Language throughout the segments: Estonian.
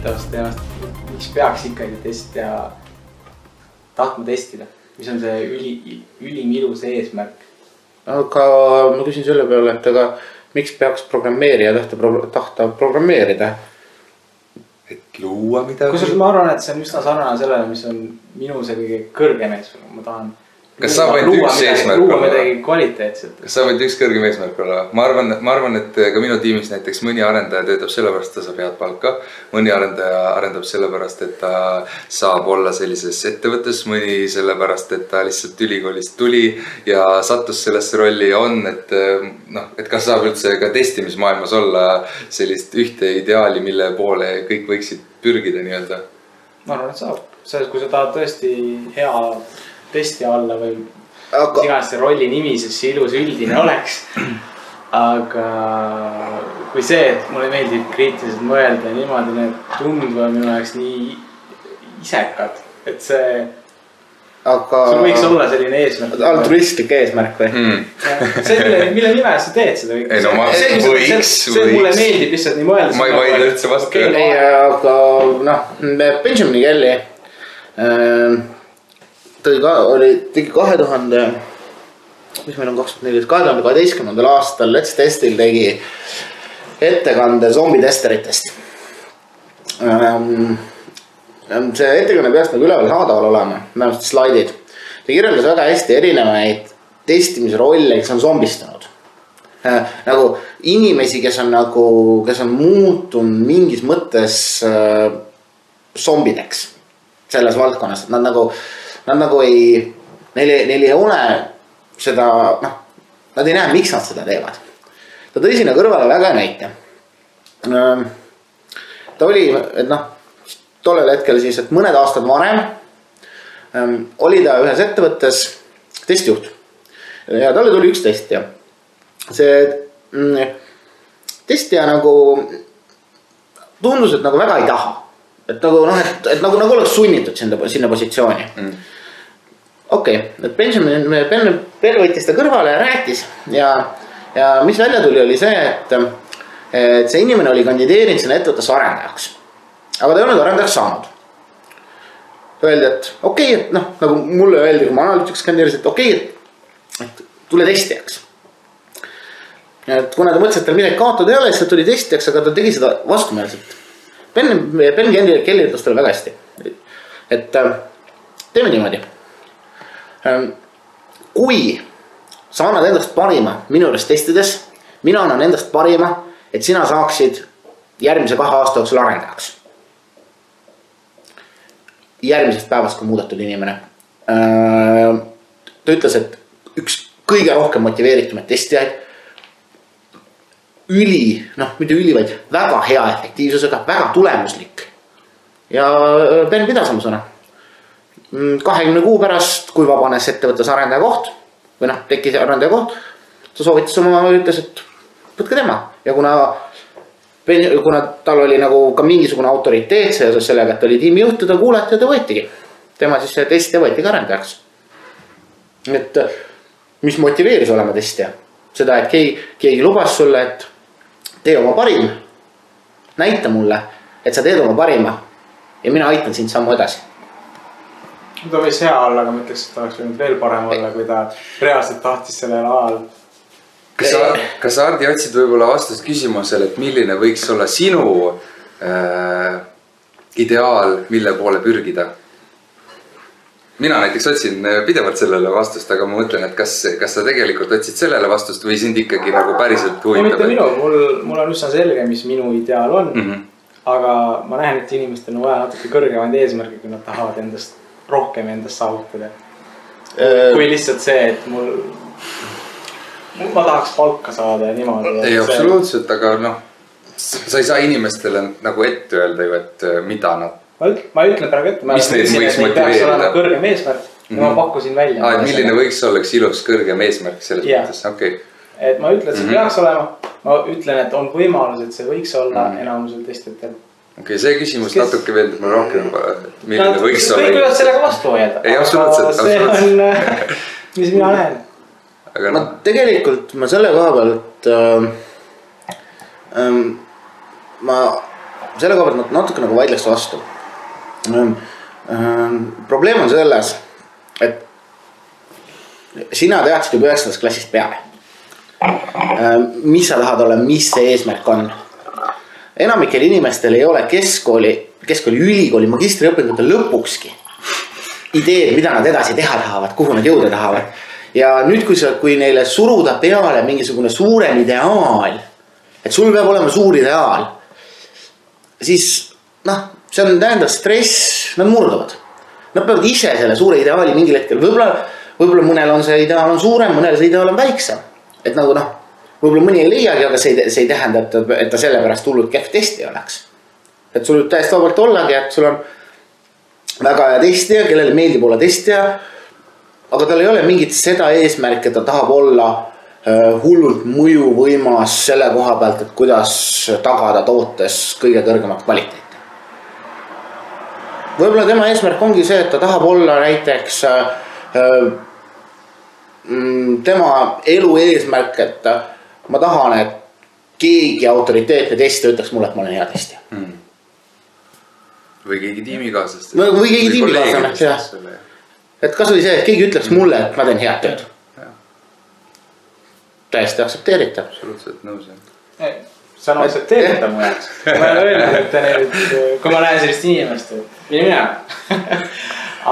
huvitavast teemast, miks peaks ikkagi testija tahtma testida, mis on see ülim ilus eesmärk? Aga ma küsin selle peale, et aga miks peaks programmeerija tahta programmeerida? Et luua midagi? Kusjuures ma arvan, et see on üsna sarnane sellele, mis on minu see kõige kõrgem eesmärk. Ma tahan kas sa võid üks eesmärk olla? Luua midagi kvaliteetset. Kas sa võid üks kõrgem eesmärk olla? Ma arvan, et ka minu tiimis näiteks mõni arendaja töötab sellepärast, et ta saab head palka. Mõni arendaja arendab sellepärast, et ta saab olla sellises ettevõttes. Mõni sellepärast, et ta lihtsalt ülikoolist tuli ja sattus sellesse rolli ja on, et kas saab üldse ka testimismaailmas olla sellist ühte ideaali, mille poole kõik võiksid pürgida nii-öelda? Ma arvan, et saab. Selles, kui sa tahad tõesti hea testi alla või iganes see rolli nimi, siis see ilus üldine oleks. Aga kui see, et mulle meeldib kriitiliselt mõelda ja niimoodi need tunduvad minu jaoks nii isekad, et see sul võiks olla selline eesmärk. Altruistlik eesmärk või? See, mille nimel sa teed seda kõik? Ei no ma võiks. See mulle meeldib lihtsalt nii mõelda. Ma ei vaidle üldse vastu. Aga Benjamin Kelly tegi 2012. aastal Let's Testil tegi ettekande zombitesteritest. See ettekanne peaks nagu üleval saadaval olema, vähemalt slaidid. Ta kirjeldas väga hästi erinevaid testimisrolle, kes on zombistunud. Nagu inimesi, kes on muutunud mingis mõttes zombideks selles valdkonnas, et nad nagu neil ei ole seda, nad ei näe, miks nad seda teevad. Ta tõi sinna kõrvale väga näite. Ta oli, tollel hetkel siis, et mõned aastad varem oli ta ühes ettevõttes testijuht. Ja talle tuli üks testija. See testija nagu tundus, et nagu väga ei taha. Et nagu oleks sunnitud sinna positsiooni. Okei, et Ben võttis ta kõrvale ja rääkis ja mis välja tuli oli see, et see inimene oli kandideerinud sinna ettevõttes arendajaks. Aga ta ei olnud arendajaks saanud. Öeldi, et okei, et nagu mulle öeldi, kui ma analüütiks kandideerisin, et okei, et tule testijaks. Et kuna ta mõtles, et tal midagi kaotada ei ole, siis ta tuli testijaks, aga ta tegi seda vastumeelselt. Ben Kelly ütles talle väga hästi. Et teeme niimoodi. Kui sa annad endast parima minu juures testides, mina annan endast parima, et sina saaksid järgmise 2 aasta jooksul arendajaks. Järgmisest päevast, kui muudetud inimene. Ta ütles, et üks kõige rohkem motiveeritumaid testijaid, mitte üli, vaid väga hea efektiivsusega, väga tulemuslik. Ja Ben pidas oma sõna. 20 kuu pärast, kui vabanes ettevõttes arendaja koht, või tekkis arendaja koht, ta soovitas ütles, et võtke tema. Ja kuna tal oli nagu ka mingisugune autoriteet seoses sellega, et oli tiimijuht, ta kuulati ja ta võetigi. Tema siis testija võetigi arendajaks. Et mis motiveeris olema testija? Seda, et keegi lubas sulle, et tee oma parim, näita mulle, et sa teed oma parima ja mina aitan sind sammu edasi. Ta võis hea olla, aga ma ütleks, et ta oleks võinud veel parem olla, kui ta reaalselt tahtis sellel alal. Kas sa, Hardi, otsid võib-olla vastust küsimusele, et milline võiks olla sinu ideaal, mille poole pürgida? Mina näiteks otsin pidevalt sellele vastust, aga ma mõtlen, et kas sa tegelikult otsid sellele vastust või sind ikkagi nagu päriselt huvitab? Mitte minu, mul on üsna selge, mis minu ideaal on, aga ma näen, et inimestel on vaja natuke kõrgemaid eesmärke, kui nad tahavad rohkem endast saavutada. Kui lihtsalt see, et ma tahaks palka saada ja niimoodi. Ei, absoluutselt, aga sa ei saa inimestele nagu ette öelda ju, et mida nad... Ma ütlen praegu ette, mis neid võiks motiveerida? Peaks olema kõrgem eesmärk ja ma pakkusin välja. Milline võiks olla üks ilus kõrgem eesmärk selles mõttes? Okay. Et ma ütlen, et see peaks olema. Ma ütlen, et on võimalus, et see võiks olla enamusel testijatel. Okei, see küsimus natuke veel mulle rohkem, milline võiks olla... Kõik võivad sellega vastu hoiada. Ei, absoluutselt. See on, mis mina näen. Aga tegelikult ma selle koha pealt ma selle koha pealt natuke nagu vaidleks vastu. Probleem on selles, et sina teadsid juba 9. klassist peale, mis sa tahad olla, mis see eesmärk on. Enamikel inimestel ei ole keskkooli, ülikooli, magistriõpingute lõpukski ideed, mida nad edasi teha tahavad, kuhu nad jõuda tahavad. Ja nüüd, kui neile suruda peale mingisugune suurem ideaal, et sul peab olema suur ideaal, siis see on tähendav stress, nad murduvad. Nad peavad ise selle suure ideaali mingil hetkel, võib-olla mõnel on see ideaal on suurem, mõnel see ideaal on väiksem. Et nagu võib-olla mõni ei leiagi, aga see ei tähenda, et ta sellepärast hullult kehv testi oleks. Et sul võib täiesti vabalt ollagi, et sul on väga hea testija, kellele meeldib olla testija, aga tal ei ole mingit seda eesmärki, et ta tahab olla hullult mõjuvõimas selle koha pealt, et kuidas tagada tootes kõige kõrgemat kvaliteeti. Võib-olla tema eesmärk ongi see, et ta tahab olla näiteks tema elu eesmärk, et ma tahan, et keegi autoriteetne testija ütleks mulle, et ma olen hea testija. Või keegi tiimikaaslast. Või keegi tiimikaaslane, jah. Et kas või see, et keegi ütleks mulle, et ma teen head tööd. Täiesti aktsepteeritav. Absoluutselt nõus. See on aktsepteeritav mu jaoks. Ma olen öelnud, et kui ma näen sellist inimest, mine mina.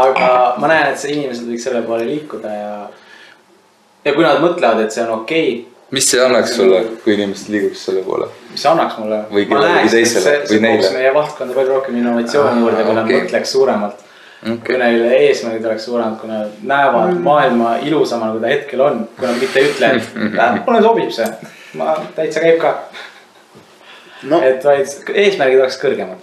Aga ma näen, et see inimesed võiks selle poole liikuda ja kui nad mõtlevad, et see on okei. Mis see annaks sulle, kui inimesed liiguks selle poole? Mis see annaks mulle? Või kellegi teisele või neile? See meie valdkonda palju rohkem innovatsiooni juurde, kui nad mõtleks suuremalt. Kui neile eesmärgid oleks suuremad, kui nad näevad maailma ilusamana, kui ta hetkel on. Kui nad mitte ütle, et mulle sobib see. Ma täitsa käib ka. Et vaid eesmärgid oleks kõrgemad.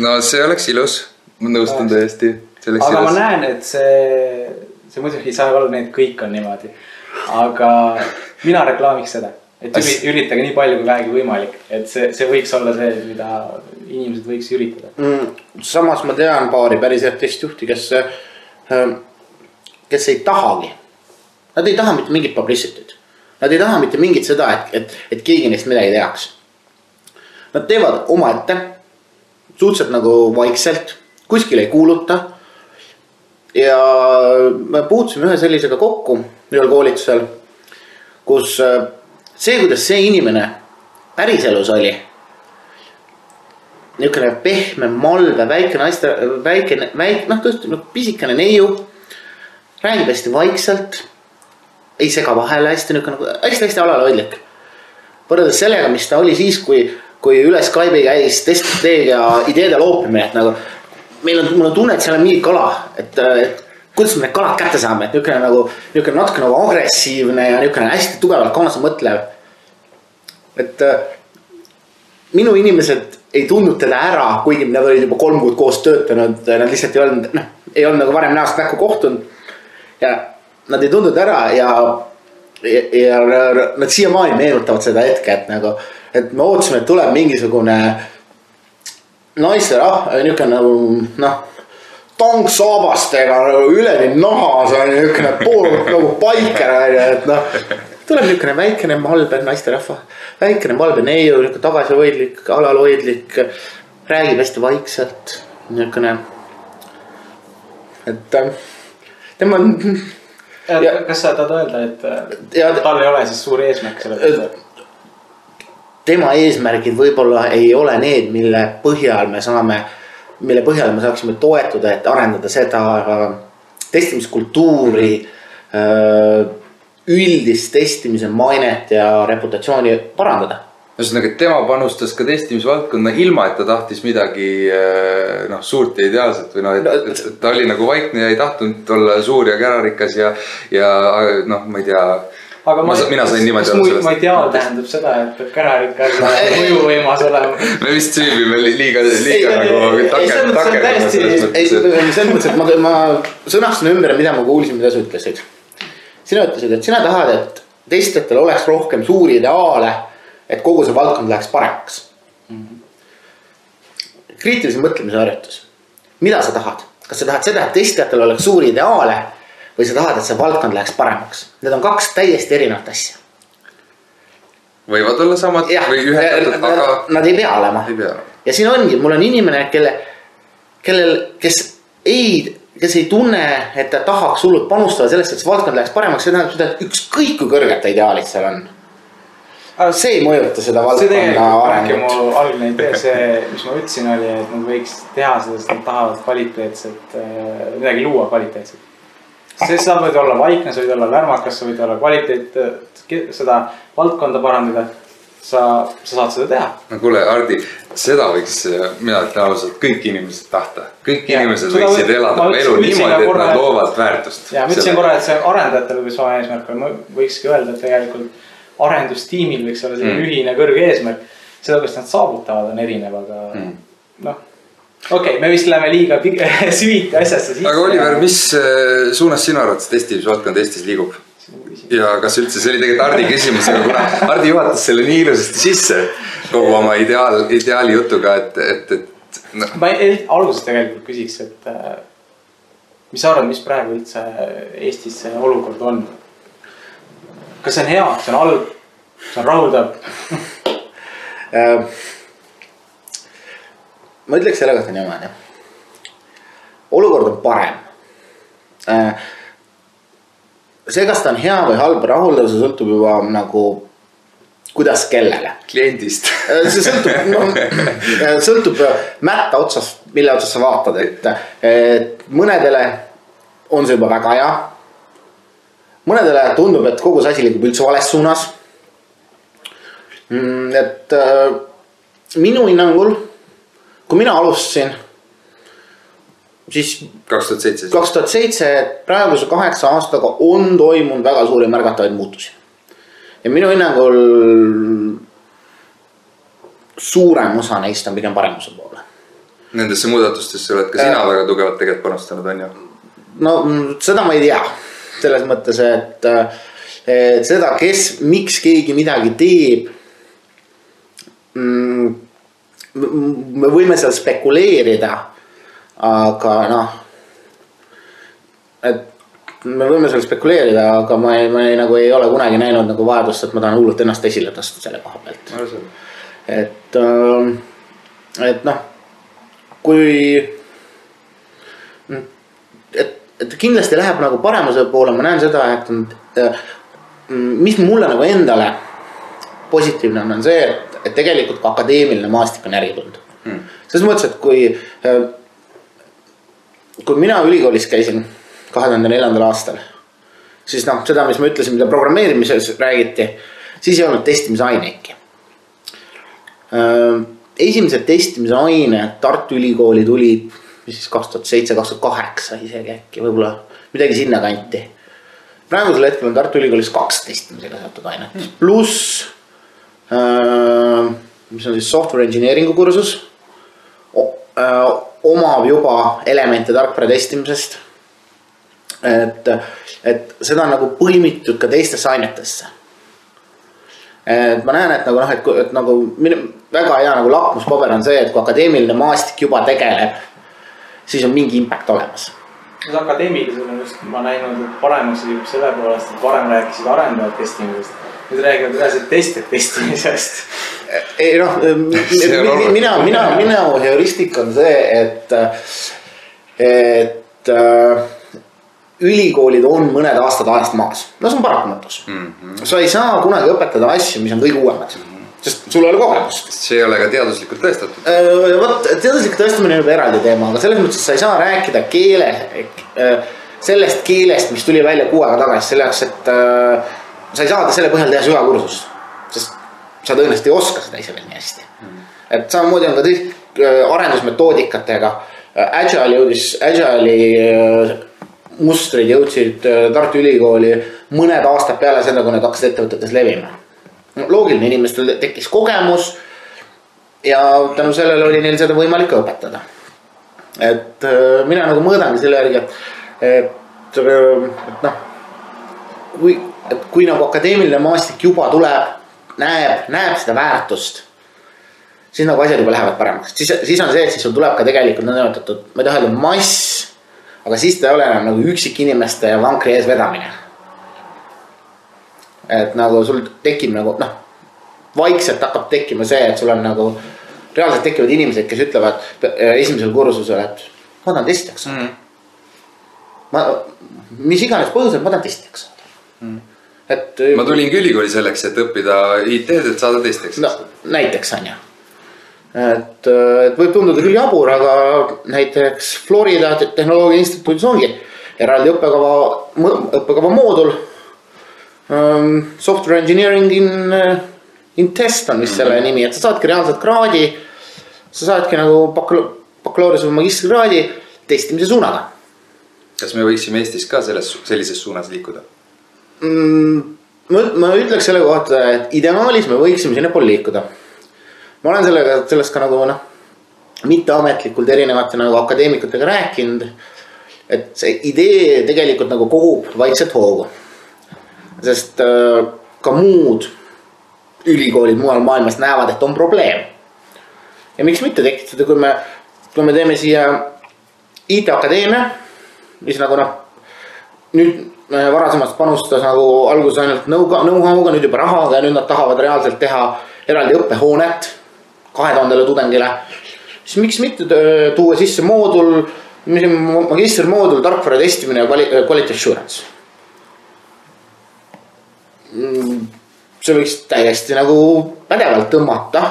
No see oleks ilus. Ma nõustan tõesti. Aga ma näen, et see muidugi ei saa olla need kõik on niimoodi. Aga mina reklaamiks seda, et üritage nii palju kui vähegi võimalik, et see võiks olla see, mida inimesed võiks üritada. Samas ma tean paari päris head testjuhti, kes ei tahagi. Nad ei taha mitte mingit publicityt. Nad ei taha mitte mingit seda, et keegi neist midagi tehaks. Nad teevad omaette, suhteliselt nagu vaikselt, kuskil ei kuuluta. Ja me puutusime ühe sellisega kokku ühel koolitusel, kus see, kuidas see inimene päriselus oli, niisugune pehme, malve, väikene, tõesti pisikene neiu, räägib hästi vaikselt, ei sega vahele, hästi alalehoidlik. Võrreldes sellega, mis ta oli siis, kui üle Skype'i käis testisteega ideede loopimine, et nagu mul on tunne, et seal on mingi kala, et kuidas me need kalad kätte saame, et niisugune natuke nagu agressiivne ja niisugune hästi tugevalt kaasa mõtlev. Et minu inimesed ei tundnud teda ära, kuigi nad olid juba 3 kuud koos töötanud, nad lihtsalt ei olnud nagu varem näost näkku kohtunud ja nad ei tundnud ära ja nad siiamaani meenutavad seda hetke, et me ootasime, et tuleb mingisugune niisugune nagu tanksaabastega üleni nahas on niisugune pool nagu paiker, et tuleb niisugune väikene malbe naisterahva, väikene malbe neiu, niisugune tagasihoidlik, alalhoidlik, räägib hästi vaikselt, niisugune, et tema on. Kas sa tahad öelda, et tal ei ole siis suur eesmärk selle peale? Tema eesmärgid võib-olla ei ole need, mille põhjal me saaksime toetuda, et arendada seda testimiskultuuri, üldist testimise mainet ja reputatsiooni parandada. Ühesõnaga, tema panustas ka testimisvaldkonna ilma, et ta tahtis midagi suurt ja ideaalset või et ta oli nagu vaikne ja ei tahtnud olla suur ja kärarikas ja ma ei tea. Aga mina sain niimoodi olla sellest. Ma ideaal tähendab seda, et kärarikas ja mõjuvõimas olema. Me vist süübime liiga nagu takerdama. Selles mõttes, et ma sõnastan ümber, mida ma kuulsin, mida sa ütlesid. Sina ütlesid, et sina tahad, et testijatel oleks rohkem suuri ideaale, et kogu see valdkond läheks paremaks. Kriitilise mõtlemise harjutus. Mida sa tahad? Kas sa tahad seda, et testijatel oleks suuri ideaale või sa tahad, et see valdkond läheks paremaks? Need on 2 täiesti erinevat asja. võivad olla samad või ühendatud, aga nad ei pea olema. Ja siin ongi, mul on inimene, kes ei tunne, et ta tahaks hullult panustada selleks, et see valdkond läheks paremaks, see tähendab seda, et ükskõik kui kõrged ideaalid seal on. See ei mõjuta seda valdkonda arengut. Mu algne idee, see, mis ma ütlesin, oli, et nad võiks teha seda, sest nad tahavad kvaliteetset, midagi luua kvaliteetset. Sest sa võid olla vaikne, sa võid olla lärmakas, sa võid olla kvaliteet, seda valdkonda parandada. Sa saad seda teha. No kuule, Hardi, seda võiks, mina ütlen ausalt, kõik inimesed tahta. Kõik inimesed võiksid elada elu niimoodi, et nad loovad väärtust. Ja ma ütlesin korra, et see arendajatel või sama eesmärk on, võikski öelda, et tegelikult arendustiimil võiks olla selline ühine kõrge eesmärk. Seda, kas nad saavutavad, on erinev, aga noh. Okei, me vist läheme liiga süviti asjasse. Aga Oliver, mis suunas sinu arvates testimisvaldkond Eestis liigub? Ja kas üldse, see oli tegelikult Hardi küsimus, aga kuna Hardi juhatas selle nii ilusasti sisse kogu oma ideaali jutuga, et no. Ma alguses tegelikult küsiks, et mis sa arvad, mis praegu üldse Eestis see olukord on? Kas see on hea, see on halb, see on rahuldav? Ma ütleks selle kohta niimoodi. Olukord on parem. See, kas ta on hea või halb rahuldav, see sõltub juba nagu kuidas kellele. Kliendist. See sõltub mätta otsas, mille otsas sa vaatad, et mõnedele on see juba väga hea. Mõnedele tundub, et kogu see asi liigub üldse vales suunas. Et minu hinnangul, kui mina alustasin, siis 2007 praeguse 8 aastaga on toimunud väga suuri märgatavaid muutusi. Ja minu hinnangul suurem osa neist on pigem paremuse poole. Nendesse muudatustesse oled ka sina väga tugevalt tegelikult panustanud, on ju? No seda ma ei tea. Selles mõttes, et seda, miks keegi midagi teeb, me võime seal spekuleerida. Aga noh, et me võime seal spekuleerida, aga ma nagu ei ole kunagi näinud nagu vajadust, et ma tahan hullult ennast esile tõsta selle koha pealt. Et noh, kui et kindlasti läheb nagu paremuse poole, ma näen seda, et mis mulle nagu endale positiivne on see, et tegelikult ka akadeemiline maastik on äritunud. Selles mõttes, et kui mina ülikoolis käisin 2004. aastal, siis noh, seda, mis ma ütlesin, mida programmeerimises räägiti, siis ei olnud testimise aineidki. Esimesed testimise aine Tartu Ülikooli tuli mis siis 2007-2008 isegi äkki, võib-olla midagi sinna kanti. Praegusel hetkel on Tartu Ülikoolis 2 testimisega seotud ainet. Pluss, mis on siis software engineeringu kursus, omab juba elemente tarkvara testimisest. Et seda on nagu põimitud ka teistesse ainetesse. Et ma näen, et nagu väga hea nagu lakmuspaber on see, et kui akadeemiline maastik juba tegeleb, siis on mingi impact olemas. Akadeemilisel on just ma näinud, et paremaks liigub selle poolest, et varem rääkisid arendajad testimisest. Nüüd räägivad üleselt testid testimisest. Ei noh, mina heuristik on see, et ülikoolid on mõned aastad ajast maas. No see on parakumatus. Sa ei saa kunagi õpetada asju, mis on kõige uuemad. Sest sul ei ole kogemust. See ei ole ka teaduslikult tõestatud. Teaduslik tõestamine on juba eraldi teema, aga selles mõttes sa ei saa rääkida sellest keelest, mis tuli välja 6 aega tagasi. Selleks, et sa ei saa selle põhjal teha süvakursust. Sest sa tõenäoliselt ei oska seda ise veel nii hästi. Et samamoodi on ka arendusmetoodikatega. Agile'i mustrid jõudsid Tartu Ülikooli mõned aastad peale seda, kui need hakkasid ettevõtetes levima. Loogiline, inimestel tekkis kogemus ja tänu sellele oli neil seda võimalik õpetada. Et mina nagu mõõdangi selle järgi, et noh, kui nagu akadeemiline maastik juba tuleb, näeb seda väärtust, siis nagu asjad juba lähevad paremaks. Siis on see, et siis sul tuleb ka tegelikult nõndanimetatud, ma ei taha öelda mass, aga siis ta ei ole enam nagu üksik inimeste ja vankri ees vedamine. Et nagu sul tekib nagu, noh, vaikselt hakkab tekkima see, et sul on nagu reaalselt tekivad inimesed, kes ütlevad esimesel kursusel, et ma tahan testijaks saada. Mis iganes põhjusel ma tahan testijaks saada. Ma tulin ülikooli selleks, et õppida IT-d, et saada testijaks. No, näiteks on ju. Et võib tunduda küll jabur, aga näiteks Florida Tehnoloogia Instituudis ongi eraldi õppekava moodul. Software engineering in test on vist selle nimi, et sa saadki reaalselt kraadi, sa saadki nagu bakalaureuse või magistrikraadi testimise suunaga. Kas me võiksime Eestis ka sellises suunas liikuda? Ma ütleks selle kohta, et ideaalis me võiksime sinna pool liikuda. Ma olen sellest ka nagu mitteametlikult erinevate nagu akadeemikutega rääkinud, et see idee tegelikult nagu kogub vaikselt hoogu. Sest ka muud ülikoolid mujal maailmas näevad, et on probleem. Ja miks mitte tekitada, kui me teeme siia IT-akadeemia, mis nagu nüüd varasemast panustas nagu alguses ainult know-how'ga, nüüd juba rahaga ja nüüd nad tahavad reaalselt teha eraldi õppehoonet 2000 tudengile. Siis miks mitte tuua sisse moodul, magistermoodul, tarkvara testimine ja quality assurance. See võiks täiesti nagu pädevalt tõmmata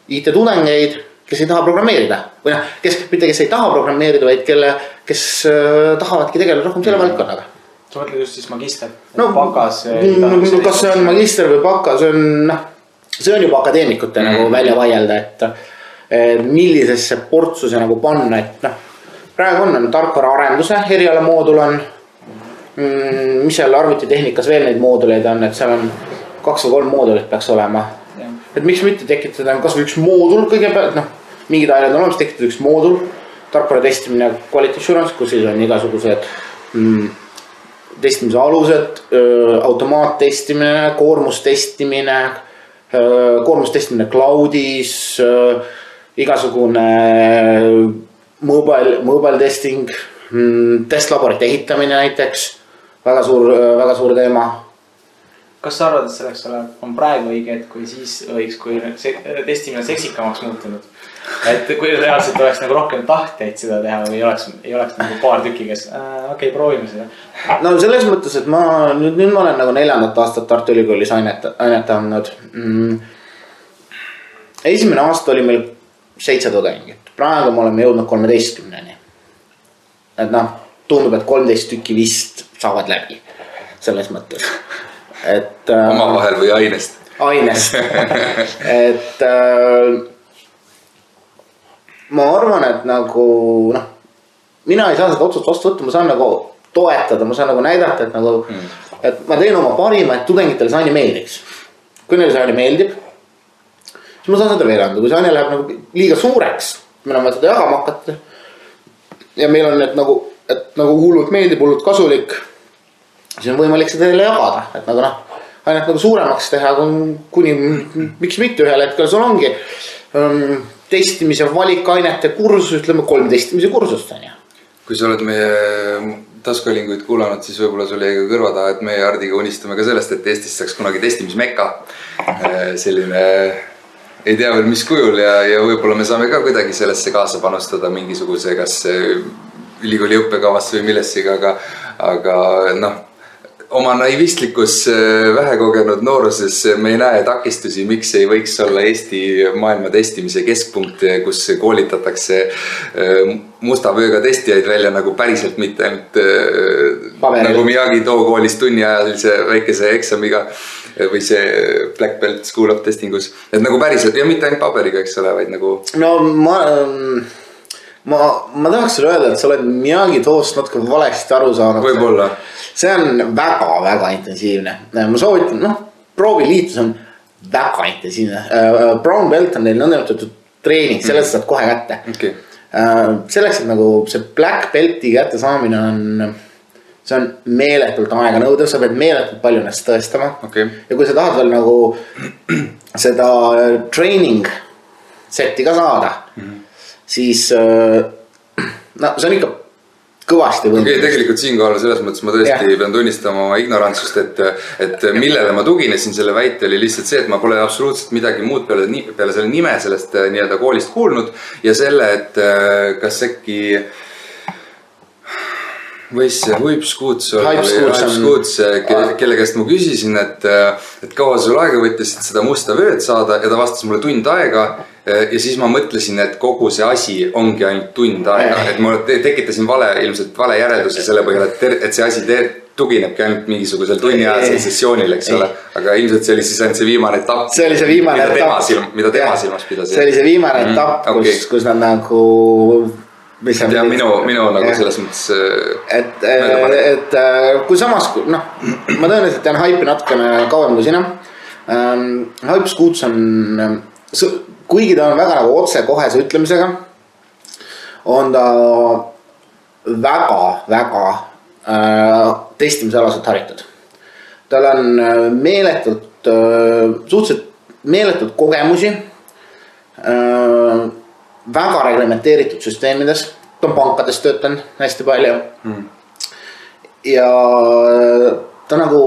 IT-tudengeid, kes ei taha programmeerida. Või kes ei taha programmeerida, vaid kes tahavadki tegeleda rohkem selle valdkonnaga. Sa mõtled just siis magister? No, bakas, kas see on magister või baka, see on juba akadeemikute nagu välja vaielda, et millisesse portsuse nagu panna, et praegu on tarkvara arenduse eriala moodul on, mis seal arvutitehnikas veel neid mooduleid on, et seal on 2 või 3 moodulit peaks olema. Et miks mitte tekitada kas või üks moodul kõigepealt, mingid ained on olemas, tekitada üks moodul, tarkvara testimine, quality assurance, kus siis on igasugused testimise alused, automaattestimine, koormustestimine cloudis, igasugune mobile testing, testlaborite ehitamine näiteks, väga suur teema. Kas sa arvad, et selleks on praegu õige, et kui siis õigs, kui testimine seksikamaks muutunud? Et kui reaalselt oleks nagu rohkem tahteid seda teha või ei oleks nagu paar tükki, kes okei, proovime seda? No selles mõttes, et nüüd ma olen nagu 4. aastat Tartu Ülikoolis ainetanud. Esimene aasta oli meil 7 tudengit. Praegu me oleme jõudnud 13-ni. Et tundub, et 13 tükki vist saavad läbi selles mõttes. Omavahel või ainest? Ainest. Et ma arvan, et nagu mina ei saa seda otsust vastu võtta, ma saan nagu toetada, ma saan nagu näidata, et ma teen oma parima, et tudengitele see aine meeldiks. Kui neile see aine meeldib, siis ma saan seda veel anda. Kui see aine läheb nagu liiga suureks, meil on vaja seda jagama hakata ja meil on et nagu hullult meeldib, hullult kasulik, siis on võimalik seda teile jagada, et ainult nagu suuremaks teha, kuni miks mitte ühel hetkel sul ongi testimise valikainete kursus, ütleme 3 testimise kursust on ja. Kui sa oled meie taskuhäälinguid kuulanud, siis võib-olla sul jäi ka kõrva taha, et meie Hardiga unistame ka sellest, et Eestis saaks kunagi testimismekka. Selline ei tea veel mis kujul ja võib-olla me saame ka kuidagi sellesse kaasa panustada mingisuguse kas ülikooli õppekavast või millessegi, aga oma naivistlikus vähekogenud nooruses me ei näe takistusi, miks ei võiks olla Eesti maailma testimise keskpunkt, kus koolitatakse musta vööga testijaid välja nagu päriselt, mitte ainult nagu Miyagi too koolis tunni ajal see väikese eksamiga või see Black Belt School of Testingus. Et nagu päriselt ja mitte ainult paberiga, eks ole, vaid nagu... No ma tahaks sulle öelda, et sa oled Miyagi toost natuke valesti aru saanud. Võibolla. See on väga intensiivne. Ma soovitan, prooviliitus on väga intensiivne. Brown belt on neil nõndanimetatud treening, sellest saad kohe kätte. Okay. Selleks, et nagu see black belti kätte saamine see on meeletult aega nõudev, sa pead meeletult palju ennast tõestama. Okay. Ja kui sa tahad veel nagu seda training seti ka saada, siis see on ikka kõvasti võndus. Okay, tegelikult siinkohal selles mõttes ma tõesti pean tunnistama oma ignorantsust, et millele ma tuginesin selle väite oli lihtsalt see, et ma pole absoluutselt midagi muud peale selle nime sellest nii-öelda koolist kuulnud ja selle, et kas äkki võis see Huipskuuts kelle käest ma küsisin, et kaua sul aega võttis seda musta vööd saada ja ta vastas mulle tund aega ja siis ma mõtlesin, et kogu see asi ongi ainult tund aega, et ma tekitasin ilmselt vale järelduse selle põhjal, et see asi tuginebki ainult mingisugusel tunniajasel sessioonil, eks ole, aga ilmselt see oli siis ainult see viimane etapp. See oli see viimane etapp. Mida tema silmas pidas. See oli see viimane etapp, kus nad nagu ja minu nagu selles mõttes et kui samas ma tõenäoliselt tean Hype'i natukene kauem kui sina. Huipskuts on, kuigi ta on väga nagu otse kohese ütlemisega, on ta väga testimisalaselt haritud. Tal on suhteliselt meeletult kogemusi väga reglementeeritud süsteemides. Ta on pankades töötanud hästi palju. Ja ta nagu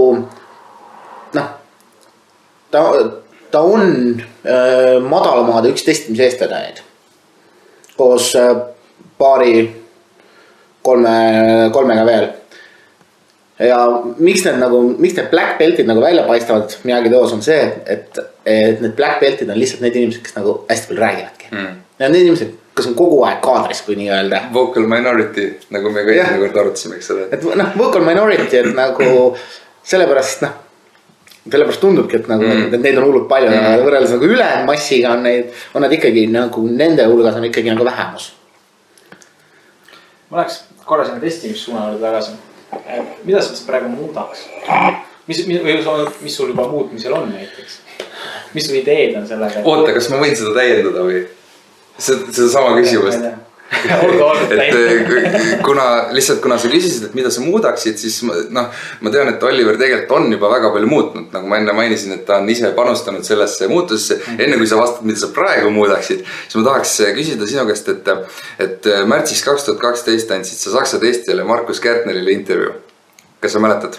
ta on madalamaade üks testimise eestvedajaid koos kolmega veel. Ja miks need black beltid nagu välja paistavad Miyagi Doos on see, et need black beltid on lihtsalt need inimesed, kes nagu hästi palju räägivadki. Ja need inimesed, kes on kogu aeg kaadris, kui nii öelda. Vocal minority, nagu me ka esimene kord arutasime, eks ole. Et vocal minority, et nagu sellepärast tundubki, et neid on hullult palju. Võrreldes nagu ülemassiga on nad ikkagi nagu nende hulgas on ikkagi nagu vähemus. Ma läheks korra sinna testimissuuna juurde tagasi. Mida sa praegu muudaks? Mis sul juba muutmisel on näiteks? Mis su ideed on sellega? Oota, kas ma võin seda täiendada või? Seda sama küsimust. Kuna sa küsisid, et mida sa muudaksid, siis ma tean, et Oliver tegelikult on juba väga palju muutnud. Nagu ma enne mainisin, et ta on ise panustanud sellesse muutusesse. Enne kui sa vastad, mida sa praegu muudaksid, siis ma tahaks küsida sinu käest, et märtsis 2012 andsid sa Saksa testijale Markus Kärtnerile intervjuu. Kas sa mäletad?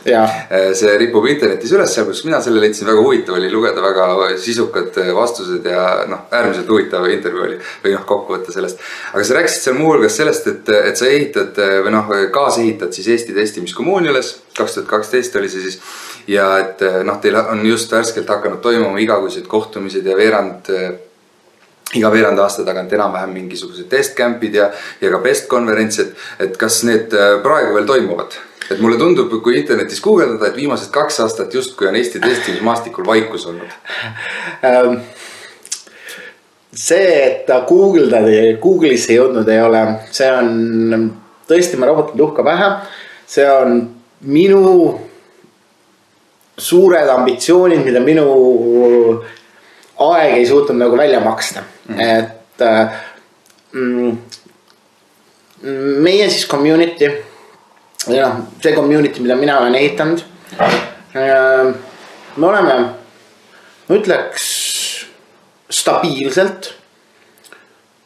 See ripub internetis üles seal, kus mina selle leidsin väga huvitav oli lugeda väga sisukad vastused ja äärmiselt huvitav intervjuu oli või kokkuvõtte sellest. Aga sa rääkisid seal muuhulgas sellest, et sa ehitad või kaasehitad siis Eesti testimiskommuuniles 2012 oli see siis ja et teil on just värskelt hakanud toimuma igakuised kohtumised ja iga veerand aasta tagant enam-vähem mingisugused testcampid ja ka best-konverents, et kas need praegu veel toimuvad? Et mulle tundub, kui internetis guugeldada, et viimased 2 aastat justkui on Eesti testimismaastikul vaikus olnud. See, et ta Google'isse jõudnud ei ole, see on tõesti, ma raputan tuhka pähe. See on minu suured ambitsioonid, mida minu aeg ei suutnud nagu välja maksta. Et meie siis community see community, mida mina olen ehitanud. Me oleme, ma ütleks, stabiilselt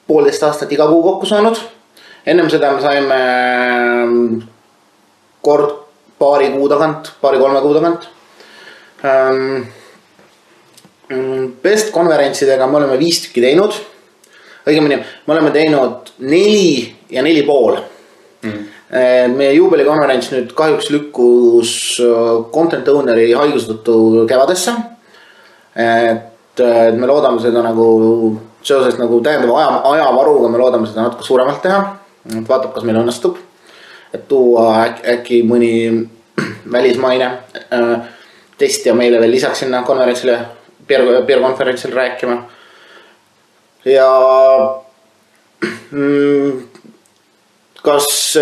1,5 aastat iga kuu kokku saanud. Ennem seda me saime kord paari kuu tagant, 2-3 kuu tagant. Best konverentsidega me oleme 5 tükki teinud. Õigemini, me oleme teinud 4 ja 4,5. Meie juubelikonverents nüüd kahjuks lükkus content owner'i haiguse tõttu kevadesse. Et me loodame seda nagu seoses nagu täiendava ajavaruga me loodame seda natuke suuremalt teha. Vaatab, kas meil õnnestub. Et tuua äkki mõni välismaine testija meile veel lisaks sinna konverentsile, peer-konverentsile rääkima. Ja kas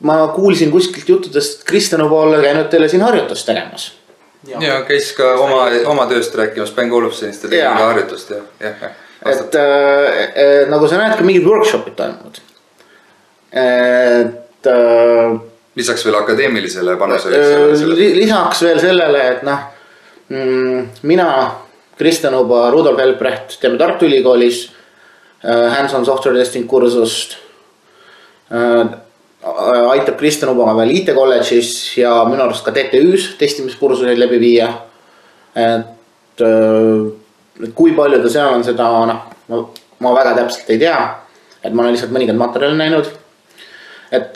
ma kuulsin kuskilt juttudest Kristjanu poole käinud teile siin harjutust tegemas? Ja käis ka oma tööst rääkimas Ben Golufsenist ja tegi ka harjutust. Et nagu sa näed ka mingid workshopid toimunud. Lisaks veel akadeemilisele panusele. Lisaks veel sellele, et mina, Kristjan Uba, Rudolf Helprecht teeme Tartu Ülikoolis hands-on software testing kursust. aitab Kristjan Ubaga veel IT kolledžis ja minu arust ka TTÜ-s testimiskursuseid läbi viia. Et kui palju ta seal on seda, ma väga täpselt ei tea, et ma olen lihtsalt mõningad materjali näinud. Et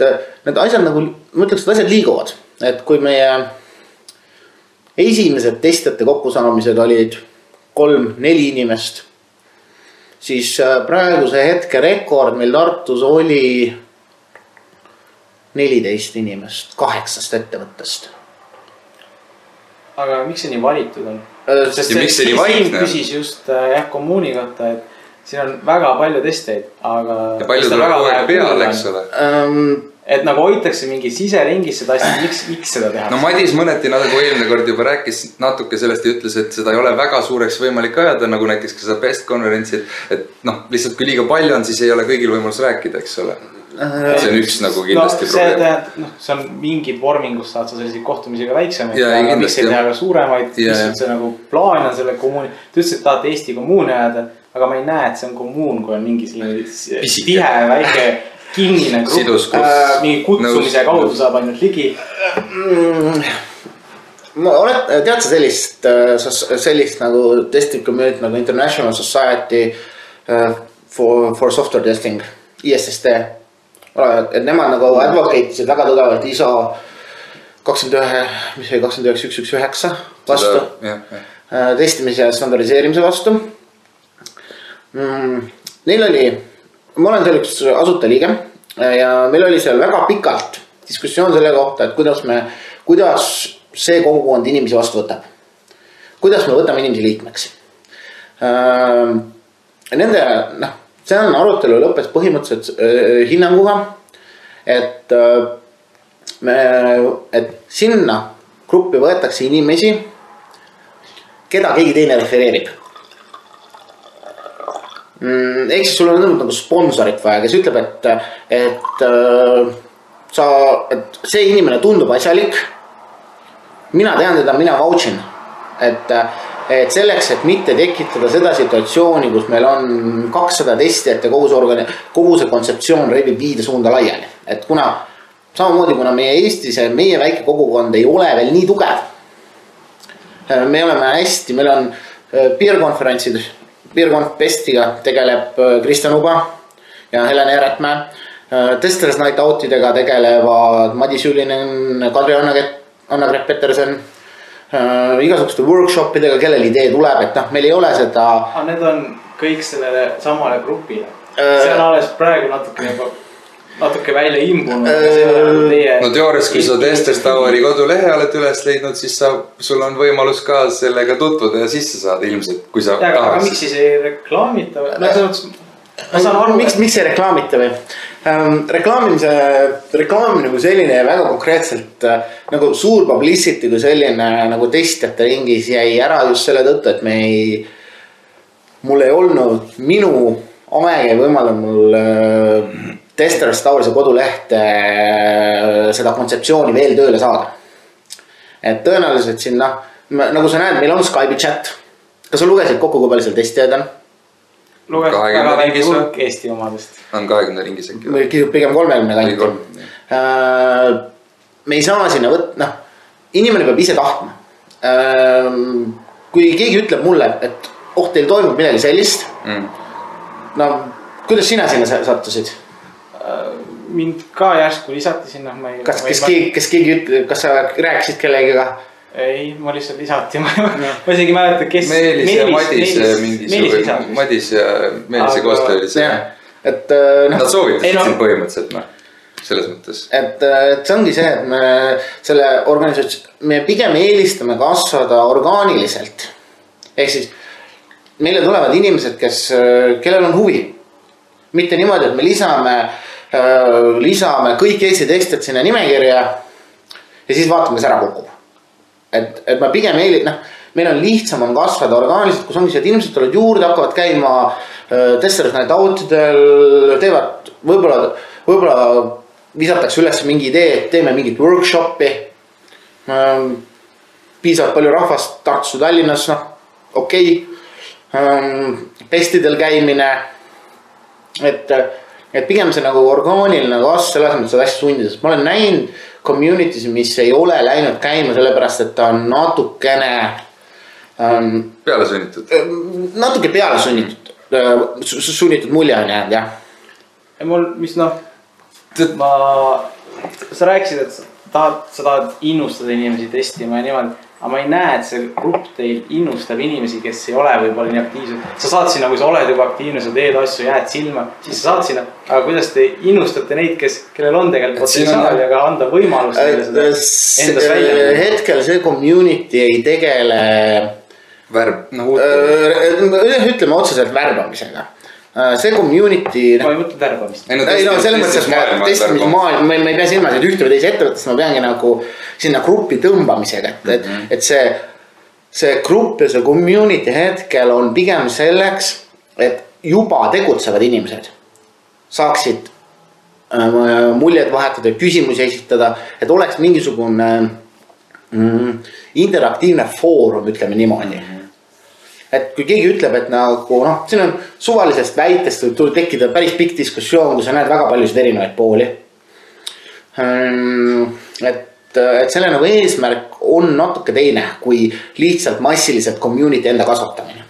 need asjad nagu, ma ütleks, et asjad liiguvad, et kui meie esimesed testijate kokkusaamised olid 3-4 inimest, siis praeguse hetke rekord meil Tartus oli 14 inimest 8 ettevõttest. Aga miks see nii valitud on? Sest ja miks see nii vaikne? Küsis just kommuuni kohta, et siin on väga palju testeid, aga ja palju tuleb kogu aeg peale, eks ole. Et nagu hoitakse mingi siseringis seda asja, miks seda tehakse? No Madis mõneti nagu eelmine kord juba rääkis natuke sellest ja ütles, et seda ei ole väga suureks võimalik ajada, nagu näiteks ka seda best konverentsi, et lihtsalt kui liiga palju on, siis ei ole kõigil võimalus rääkida, eks ole. See on üks nagu kindlasti probleem. See on mingid vormingus saad sa selliseid kohtumisi ka väiksemaid, aga miks ei teha ka suuremaid, mis see nagu plaan on selle kommuuni. Te ütlesid, et tahate Eesti kommuuni ajada, aga ma ei näe, et see on kommuun, kui on mingi tihe väike kinnine grupp, mingi kutsumise kaudu saab ainult ligi. Tead sa sellist nagu testing community nagu International Society for Software Testing, ISST. Et nemad nagu advocate'isid väga tugevalt ISO 29119 vastu, testimise ja standardiseerimise vastu. Neil oli, ma olen seal üks asutajaliige ja meil oli seal väga pikalt diskussioon selle kohta, et kuidas see kogukond inimesi vastu võtab. Kuidas me võtame inimesi liikmeks. See on arutelu lõppes põhimõtteliselt hinnanguga, et sinna gruppi võetakse inimesi, keda keegi teine refereerib. Ehk siis sul on nagu sponsorit vaja, kes ütleb, et see inimene tundub asjalik. Mina tean teda, mina vouchin. Et selleks, et mitte tekitada seda situatsiooni, kus meil on 200 testijat ja kogu see kontseptsioon rebib viide suunda laiali. Et samamoodi kuna meie Eestis ja meie väike kogukond ei ole veel nii tugev. Me oleme hästi, meil on peer-konferentsid, Peer-Festiga tegeleb Kristjan Uba ja Helen Eretmäe. Testers Night Outidega tegelevad Madis Julinen, Kadri Anna-Grep Peterson. Igasuguste workshopidega, kellel idee tuleb, et meil ei ole seda. Need on kõik sellele samale grupile. See on alles praegu natuke välja imbunud. No teoorias, kui sa Testers Toweri kodulehe oled üles leidnud, siis sul on võimalus ka sellega tutvuda ja sisse saada ilmselt, kui sa tahaks. Aga miks siis ei reklaamita? Miks ei reklaamita või? Reklaamimine kui selline väga konkreetselt nagu suur publicity kui selline nagu testijate ringis jäi ära just selle tõttu, et mul ei olnud minu aeg ei võimaldanud mul Testers Towersi kodulehte seda kontseptsiooni veel tööle saada. Et tõenäoliselt siin, nagu sa näed, meil on Skype'i chat. Kas sa lugesid kokku, kui palju seal testijaid on? Lugesid väga väike hulk Eesti omadest. On 20 ringis äkki. Pigem 30 kanti. Me ei saa sinna võtta, inimene peab ise tahtma. Kui keegi ütleb mulle, et teil toimub midagi sellist, kuidas sina sinna sattusid? Mind ka järsku lisati sinna. Kas sa rääkisid kellegiga? Ei, ma lihtsalt lisati. Ma isegi mäleta, kes Meelis ja Madis ja Meelis ja koostöö oli see. Nad soovitasid siin põhimõtteliselt selles mõttes. Et see ongi see, et me pigem eelistame kasvada orgaaniliselt. Ehk siis meile tulevad inimesed, kellel on huvi. Mitte niimoodi, et me lisame kõik Eesti tekstid sinna nimekirja ja siis vaatame, kes ära kukub. Et ma pigem meil on lihtsam on kasvada orgaaniliselt, kus ongi see, et inimesed tulevad juurde, hakkavad käima Testers Night Outidel, teevad võib-olla visatakse üles mingi idee, et teeme mingit workshopi. Piisavalt palju rahvast Tartus, Tallinnas, okei. Testidel käimine. Et et pigem see nagu orgaaniline kasv, selles mõttes seda hästi sundida, sest ma olen näinud community'si, mis ei ole läinud käima sellepärast, et ta on natukene peale sunnitud. Natuke peale sunnitud mulje on jäänud, jah. Ja mul, mis sa rääkisid, et sa tahad innustada inimesi testima ja niimoodi. Aga ma ei näe, et see grupp teil innustab inimesi, kes ei ole võib-olla nii aktiivsed. Sa saad sinna, kui sa oled juba aktiivne, sa teed asju, jääd silma, siis sa saad sinna. Aga kuidas te innustate neid, kellel on tegelikult potentsiaal ja ka anda võimalust endas välja? Hetkel see community ei tegele ütleme otseselt värbamisega. See community... Ma ei mõtle värbamist. Selles mõttes testimismaailm, me ei pea silmas, et ühte või teise ettevõttest ma peangi nagu sinna gruppi tõmbamisega, et see grupp ja see community hetkel on pigem selleks, et juba tegutsevad inimesed saaksid muljed vahetada, küsimusi esitada, et oleks mingisugune interaktiivne foorum, ütleme niimoodi. Et kui keegi ütleb, et nagu, siin on suvalisest väitest võib tekkida päris pikk diskussioon, kui sa näed väga paljusid erinevaid pooli. Et selle nagu eesmärk on natuke teine kui lihtsalt massiliselt community enda kasvatamine.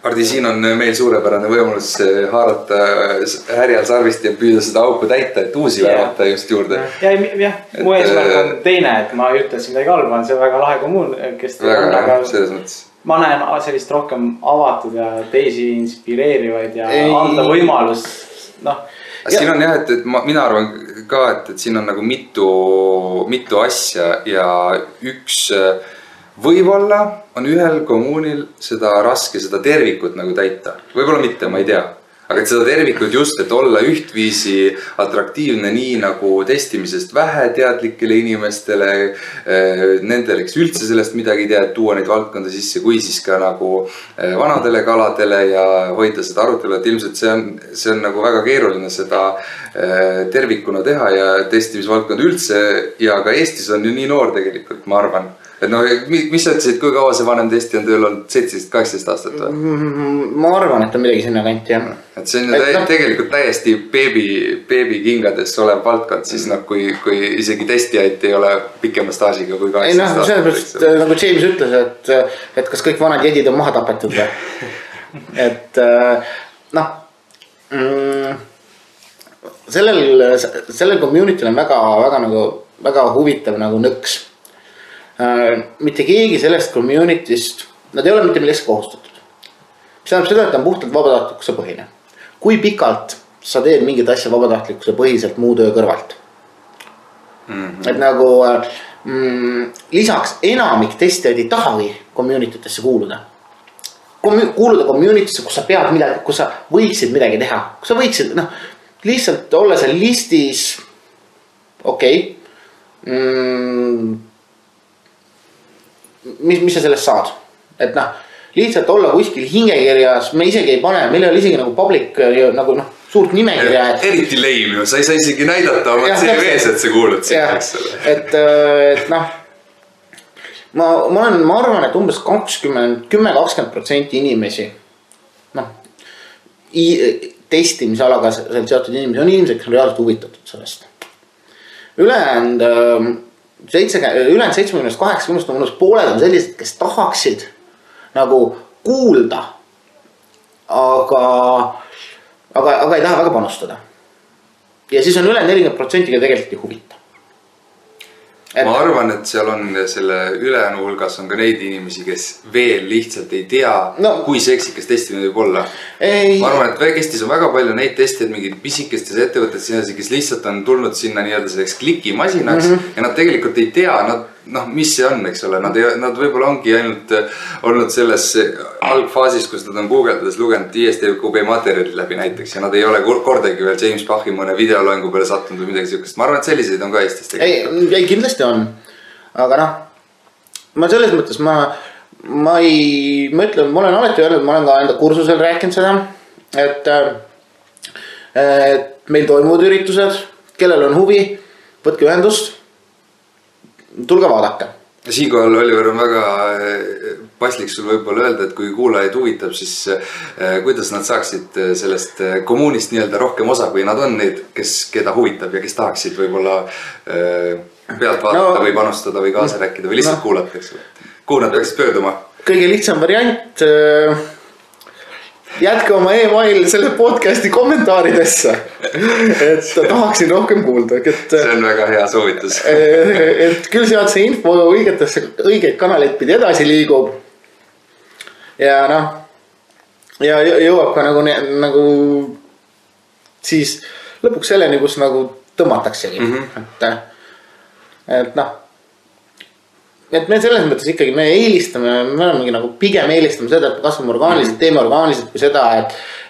Hardi, siin on meil suurepärane võimalus haarata härjal sarvist ja püüda seda auku täita, et uusi värvata just juurde. Jah, mu eesmärk on teine, et ma ütlesin midagi halba, on see väga lahe kommuun, kes väga hea, selles mõttes. Ma näen sellist rohkem avatud ja teisi inspireerivaid ja anda võimalus. Siin on jah, et mina arvan ka, et siin on nagu mitu asja ja üks võib-olla on ühel kommuunil seda raske seda tervikut nagu täita. Võib-olla mitte, ma ei tea. Aga et seda tervikut just, et olla ühtviisi atraktiivne nii nagu testimisest vähe teadlikele inimestele, nendele, kes üldse sellest midagi tea, et tuua neid valdkonda sisse, kui siis ka nagu vanadele kaladele ja hoida seda arutelu, et ilmselt see on nagu väga keeruline seda tervikuna teha ja testimisvaldkond üldse ja ka Eestis on ju nii noor tegelikult, ma arvan. Et mis sa ütlesid, kui kaua see vanem testi on tööl olnud 17-18 aastat või? Ma arvan, et on midagi sinna kanti, jah. Et see on tegelikult täiesti beebi kingades olev valdkond, siis kui isegi testijaid ei ole pikema staažiga kui 18 aastat. Sellepärast, nagu James ütles, et kas kõik vanad jedid on maha tapetud või? Et sellel community'l on väga huvitav nagu nõks. Mitte keegi sellest community'st, nad ei ole mitte millest kohustatud. Mis tähendab seda, et on puhtalt vabatahtlikkuse põhine. Kui pikalt sa teed mingit asja vabatahtlikkuse põhiselt muu töö kõrvalt? Et nagu lisaks enamik testijaid ei tahagi community'tesse kuuluda. Kuuluda community'sse, kus sa pead midagi, kus sa võiksid midagi teha. Kus sa võiksid, lihtsalt olla seal listis, mis sa sellest saad? Et lihtsalt olla kuskil hingekirjas, me isegi ei pane, meil ei ole isegi nagu public, nagu suurt nimekirja. Eriti leim ju, sa ei saa isegi näidata oma CV-s, et sa kuulud siin. Ma arvan, et umbes 10-20% inimesi, testimisalaga seotud inimesi on inimesed, kes on reaalselt huvitatud sellest. Ülejäänud 70-80% on pooled on sellised, kes tahaksid nagu kuulda, aga ei taha väga panustada. Ja siis on ülejäänud 40% tegelikult ei huvita. Ma arvan, et seal on selle ülejäänu hulgas on ka neid inimesi, kes veel lihtsalt ei tea, kui seksikas testimine võib olla. Ma arvan, et Eestis on väga palju neid testijaid, mingid pisikestes ettevõtted, kes lihtsalt on tulnud sinna nii-öelda selleks klikimasinaks ja nad tegelikult ei tea, mis see on, eks ole. Nad võib-olla ongi ainult olnud selles algfaasis, kus nad on guugeldades lugenud ISTQB materjalid läbi näiteks ja nad ei ole kordagi veel James Bachi mõne videoloengu peale sattunud või midagi sellist. Ma arvan, et selliseid on ka Eestis tegelikult. Ei, kindlasti on. Aga ma selles mõttes, ma ütlen, ma olen alati öelnud, ma olen ka enda kursusel rääkinud seda, et meil toimuvad üritused, kellel on huvi, võtke ühendust, tulge vaadake. Siinkohal, Oliver, on väga paslik sul võib-olla öelda, et kui kuulajaid huvitab, siis kuidas nad saaksid sellest kommuunist nii-öelda rohkem osa, kui nad on neid, keda huvitab ja kes tahaksid võib-olla pealt vaadata või panustada või kaasa rääkida või lihtsalt kuulata, eks ole. Kuhu nad peaksid pöörduma? Kõige lihtsam variant, jätke oma email selle podcasti kommentaaridesse, et tahaksin rohkem kuulda. See on väga hea soovitus. Et küll sealt see info õigeid kanaleid pidi edasi liigub. Ja ja jõuab ka nagu siis lõpuks selleni, kus nagu tõmmataksegi. Et et me selles mõttes ikkagi me olemegi nagu pigem eelistame seda, et kasvame orgaaniliselt, teeme orgaaniliselt kui seda,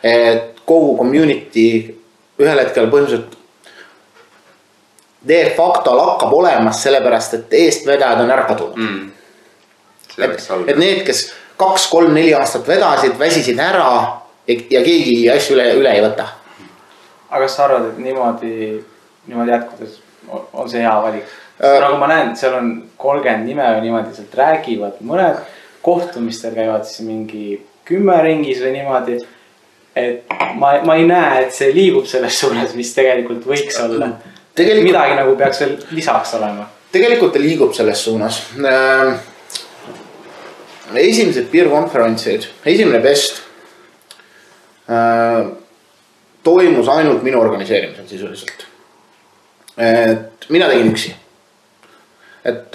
et kogu community ühel hetkel põhimõtteliselt de facto lakkab olemas sellepärast, et eestvedajad on ära kadunud. Et need, kes 2, 3, 4 aastat vedasid, väsisid ära ja keegi asju üle ei võta. Aga kas sa arvad, et niimoodi jätkudes on see hea valik? Nagu ma näen, seal on 30 nime või niimoodi sealt räägivad, mõned kohtumistel käivad siis mingi 10 ringis või niimoodi. Et ma ei näe, et see liigub selles suunas, mis tegelikult võiks olla. Midagi nagu peaks veel lisaks olema. Tegelikult liigub selles suunas. Esimesed peer-konferentsid, esimene best toimus ainult minu organiseerimisel sisuliselt. Et mina tegin üksi. Et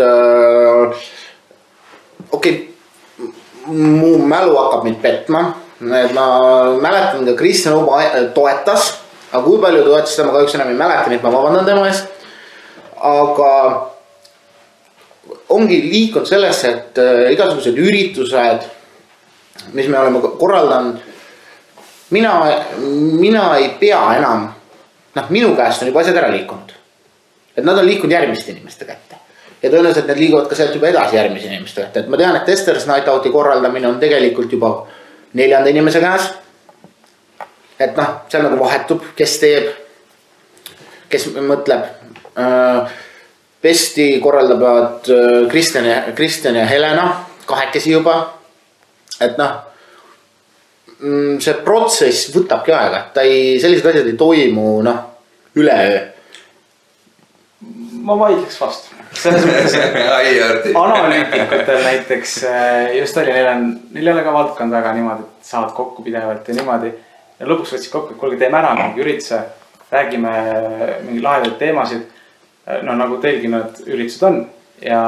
mu mälu hakkab mind petma. Et ma mäletan, ka Kristjan Uba toetas, aga kui palju toetas seda, ma kahjuks enam ei mäletan, et ma vabandan tema eest. Aga ongi liikunud sellesse, et igasugused üritused, mis me oleme korraldanud, mina ei pea enam, minu käest on juba asjad ära liikunud. Et nad on liikunud järgmiste inimeste kätte. Ja tõenäoliselt need liiguvad ka sealt juba edasi järgmise inimeste kätte. Et ma tean, et Testers Night Outi korraldamine on tegelikult juba 4. inimese käes. Et seal nagu vahetub, kes teeb, kes mõtleb. Besti korraldavad Kristjan ja Helena, 2 juba. Et see protsess võtabki aega, et sellised asjad ei toimu üleöö. Ma vaidleks vastu. Selles mõttes, et analüütikutel näiteks just oli, neil oli ka valdkond väga niimoodi, et saavad kokku pidevalt ja niimoodi. Ja lõpuks võtsid kokku, et kuulge, teeme ära mingi ürituse, räägime mingi lahedaid teemasid, nagu teilgi need üritused on. Ja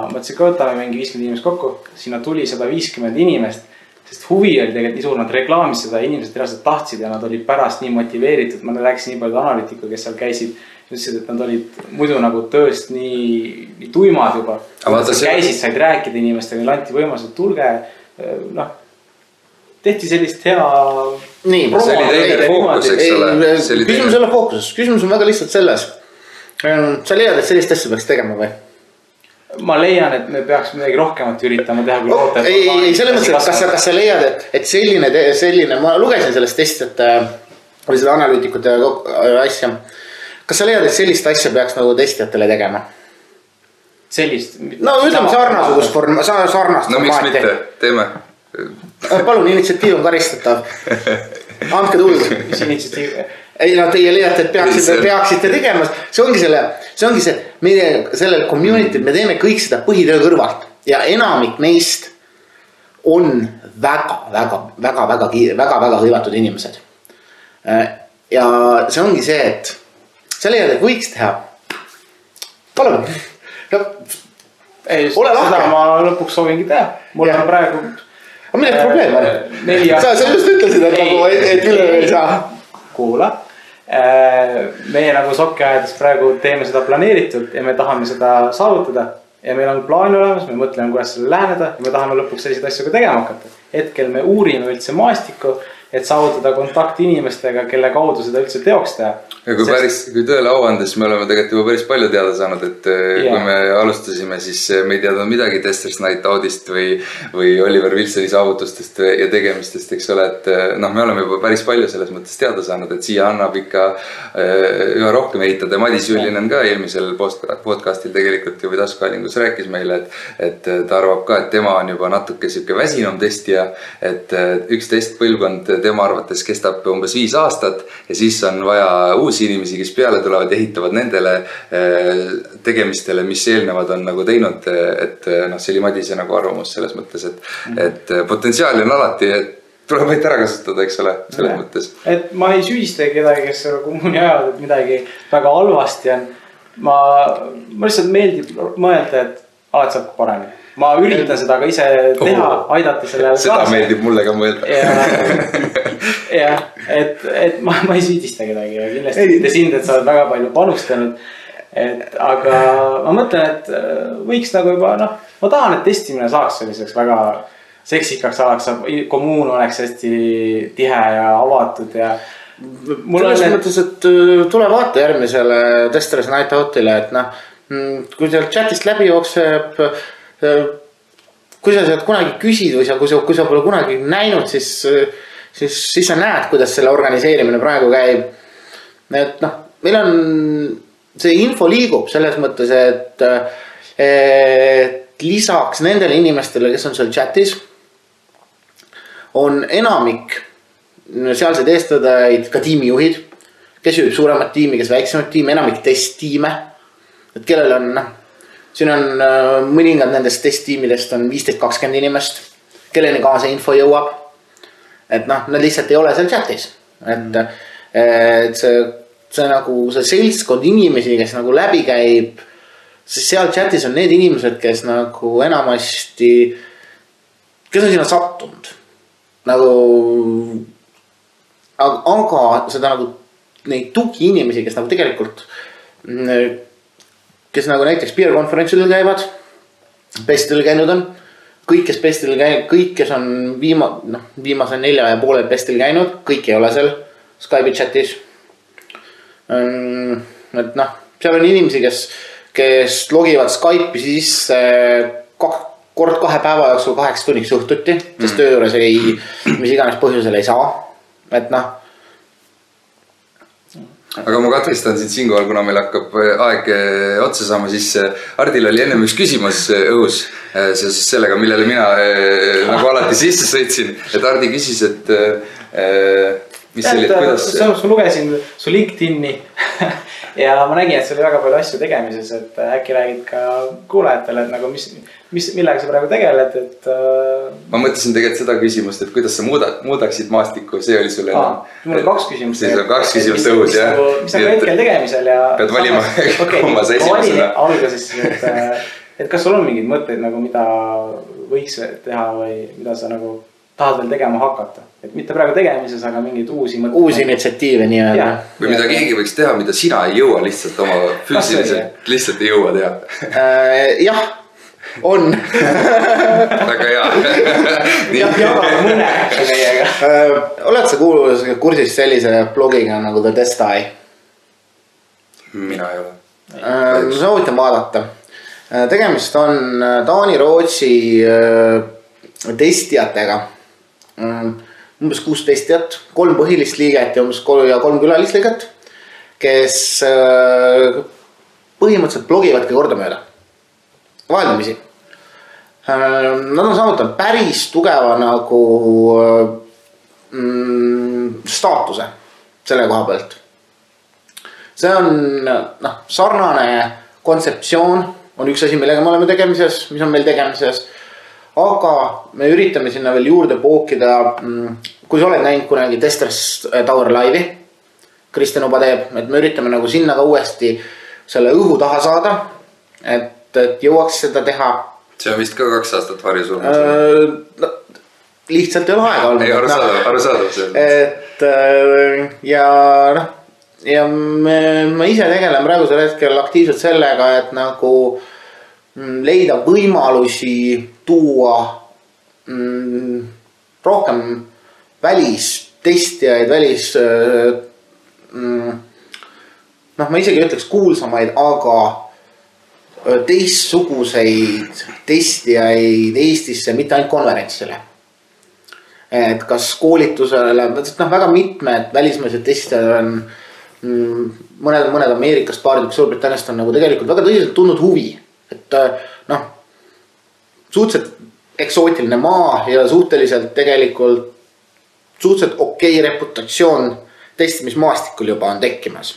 mõtlesin, ka võtame mingi 50 inimest kokku, sinna tuli 150 inimest, sest huvi oli tegelikult nii suur, nad reklaamis seda, inimesed reaalselt tahtsid ja nad olid pärast nii motiveeritud. Ma rääkisin nii palju analüütikuid, kes seal käisid. Ütlesid, et nad olid muidu nagu tööst nii tuimad juba. Käisid, said rääkida inimestega, neil anti võimalused, tulge, tehti sellist hea... Nii, see oli teine fookus, eks ole. Küsimus ei ole fookuses, küsimus on väga lihtsalt selles. Sa leiad, et sellist asja peaks tegema või? Ma leian, et me peaks midagi rohkemat üritama teha kui loota. Ei, selle mõttes, et kas sa leiad, et selline, ma lugesin sellest testist, või seda analüütikute asja. Kas sa leiad, et sellist asja peaks nagu testijatele tegema? Sellist? No ütleme sarnasugust sarnast. No miks mitte, teeme. Palun, initsiatiiv on karistatav. Andke tuld. Mis initsiatiiv? Ei, teie leiate, et peaksite tegema. See ongi see, meie sellel community, me teeme kõik seda põhitöö kõrvalt. Ja enamik neist on väga hõivatud inimesed. Ja see ongi see, et sa leiad, et võiks teha. Palun. Ole lahke. Seda ma lõpuks soovingi teha. Mul on praegu... Aga millega probleem on? Sa just ütlesid, et üle ei saa. Kuula. Meie nagu sokkeajades praegu teeme seda planeeritult ja me tahame seda saavutada. Ja meil on plaan olemas, me mõtleme, kuidas selle läheneda ja me tahame lõpuks selliseid asju ka tegema hakata. Hetkel me uurime üldse maastikku et saavutada kontakt inimestega, kelle kaudu seda üldse teoks teha. Ja kui tõele au andes, me oleme tegelikult juba päris palju teada saanud, et kui me alustasime, siis me ei teadnud midagi Testers Night Outist või Oliver Wilsoni saavutustest ja tegemistest, eks ole, et noh, me oleme juba päris palju selles mõttes teada saanud, et siia annab ikka üha rohkem ehitada. Madis Jullinen ka eelmisel podcastil tegelikult ju või taskuhäälingus rääkis meile, et ta arvab ka, et tema on juba natuke siuke väsinum testija, et üks testpõlvkond tema arvates kestab umbes 5 aastat ja siis on vaja uusi inimesi, kes peale tulevad ja ehitavad nendele tegemistele, mis eelnevad on nagu teinud, et noh, see oli Madise nagu arvamus selles mõttes, et potentsiaali on alati, et tuleb võit ära kasutada, eks ole, selles mõttes. Et ma ei süüdista kedagi, kes kommuuni ajal, et midagi väga halvasti on. Ma lihtsalt meeldib mõelda, et alati saab paremini. Ma üritan seda ka ise teha, aidata sellele kaasa. Seda meeldib mulle ka mõelda. Jah, et ma ei süüdista kedagi ja kindlasti mitte sind, et sa oled väga palju panustanud. Aga ma mõtlen, et võiks nagu juba, noh, ma tahan, et testimine saaks selliseks väga seksikaks alaks, kommuun oleks hästi tihe ja avatud ja selles mõttes, et tule vaata järgmisele Testers Night Outile, et noh, kui seal chatist läbi jookseb, kui sa sealt kunagi küsid või kui sa pole kunagi näinud, siis sa näed, kuidas selle organiseerimine praegu käib. Et noh, meil on see info liigub selles mõttes, et lisaks nendele inimestele, kes on seal chatis, on enamik sealseid eestvedajaid, ka tiimijuhid, kes juhib suuremat tiimi, kes väiksemat tiimi, enamik testtiime, et kellel on, siin on mõningad nendest testtiimidest on 15-20 inimest, kelleni ka see info jõuab, et noh, nad lihtsalt ei ole seal chatis, et see nagu see seltskond inimesi, kes nagu läbi käib, siis seal chatis on need inimesed, kes nagu enamasti, kes on sinna sattunud, nagu aga seda nagu neid tugi inimesi, kes nagu tegelikult, kes nagu näiteks peer konverentsil käivad, bestidel käinud on, kõik, kes bestidel käinud, kõik, kes on viimase 4,5 bestil käinud, kõik ei ole seal Skype'i chatis. Et noh, seal on inimesi, kes logivad Skype'i sisse kord 2 päeva jooksul 8 tunniks õhtuti, sest töö juures mis iganes põhjusel ei saa. Et noh. Aga ma katkestan sind siinkohal, kuna meil hakkab aeg otsa saama, siis Hardil oli ennem üks küsimus õhus seoses sellega, millele mina nagu alati sisse sõitsin. Et Hardi küsis, et mis see oli, et kuidas... Ma lugesin su LinkedIn'i ja ma nägin, et see oli väga palju asju tegemises, et äkki räägid ka kuulajatele, et nagu millega sa praegu tegeled, et... Ma mõtlesin tegelikult seda küsimust, et kuidas sa muudaksid maastikku, see oli sulle enam. Mul on 2 küsimust. Siis on 2 küsimust õhus, jah. Mis on hetkel tegemisel ja... Pead valima, kumma sa esimesena. Alguses, et kas sul on mingid mõtteid, nagu mida võiks teha või mida sa nagu tahad veel tegema hakata? Et mitte praegu tegemises, aga mingid uusi mõtteid. Uusi initsiatiive nii-öelda. Või mida keegi võiks teha, mida sina ei jõua lihtsalt oma füüsiliselt, lihtsalt ei jõua teha. Jah, on. Väga hea. Jaga mõne meiega. Oled sa kursis sellise blogiga nagu The Test Eye? Mina ei ole. Soovitan vaadata. Tegemist on Taani-Rootsi testijatega. Umbes 6 testijat, 3 põhilist liiget ja umbes 3 külalisliiget, kes põhimõtteliselt blogivadki kordamööda. Vaheldamisi. Nad on saavutanud päris tugeva nagu staatuse selle koha pealt. See on sarnane kontseptsioon, on üks asi, millega me oleme tegemises, mis on meil tegemises. Aga me üritame sinna veel juurde pookida, kui sa oled näinud kunagi Testers Tower Live'i, Kristjan Uba teeb, et me üritame nagu sinna ka uuesti selle õhu taha saada, et jõuaks seda teha. See on vist ka 2 aastat varju sul. Lihtsalt ei ole aega olnud. Ei, arusaadav. Ja me ise tegelen praegusel hetkel aktiivselt sellega, et nagu leida võimalusi tuua rohkem testijaid noh, ma isegi ütleks kuulsamaid, aga teistsuguseid testijaid Eestisse, mitte ainult konverentsile. Et kas koolitusele, noh väga mitmed välismaised testijad on, mõned Ameerikast, paarid Suurbritanniast on nagu tegelikult väga tõsiselt tundnud huvi. Et noh, suhteliselt eksootiline maa ja suhteliselt tegelikult suhteliselt okei reputatsioon testimismaastikul juba on tekkimas.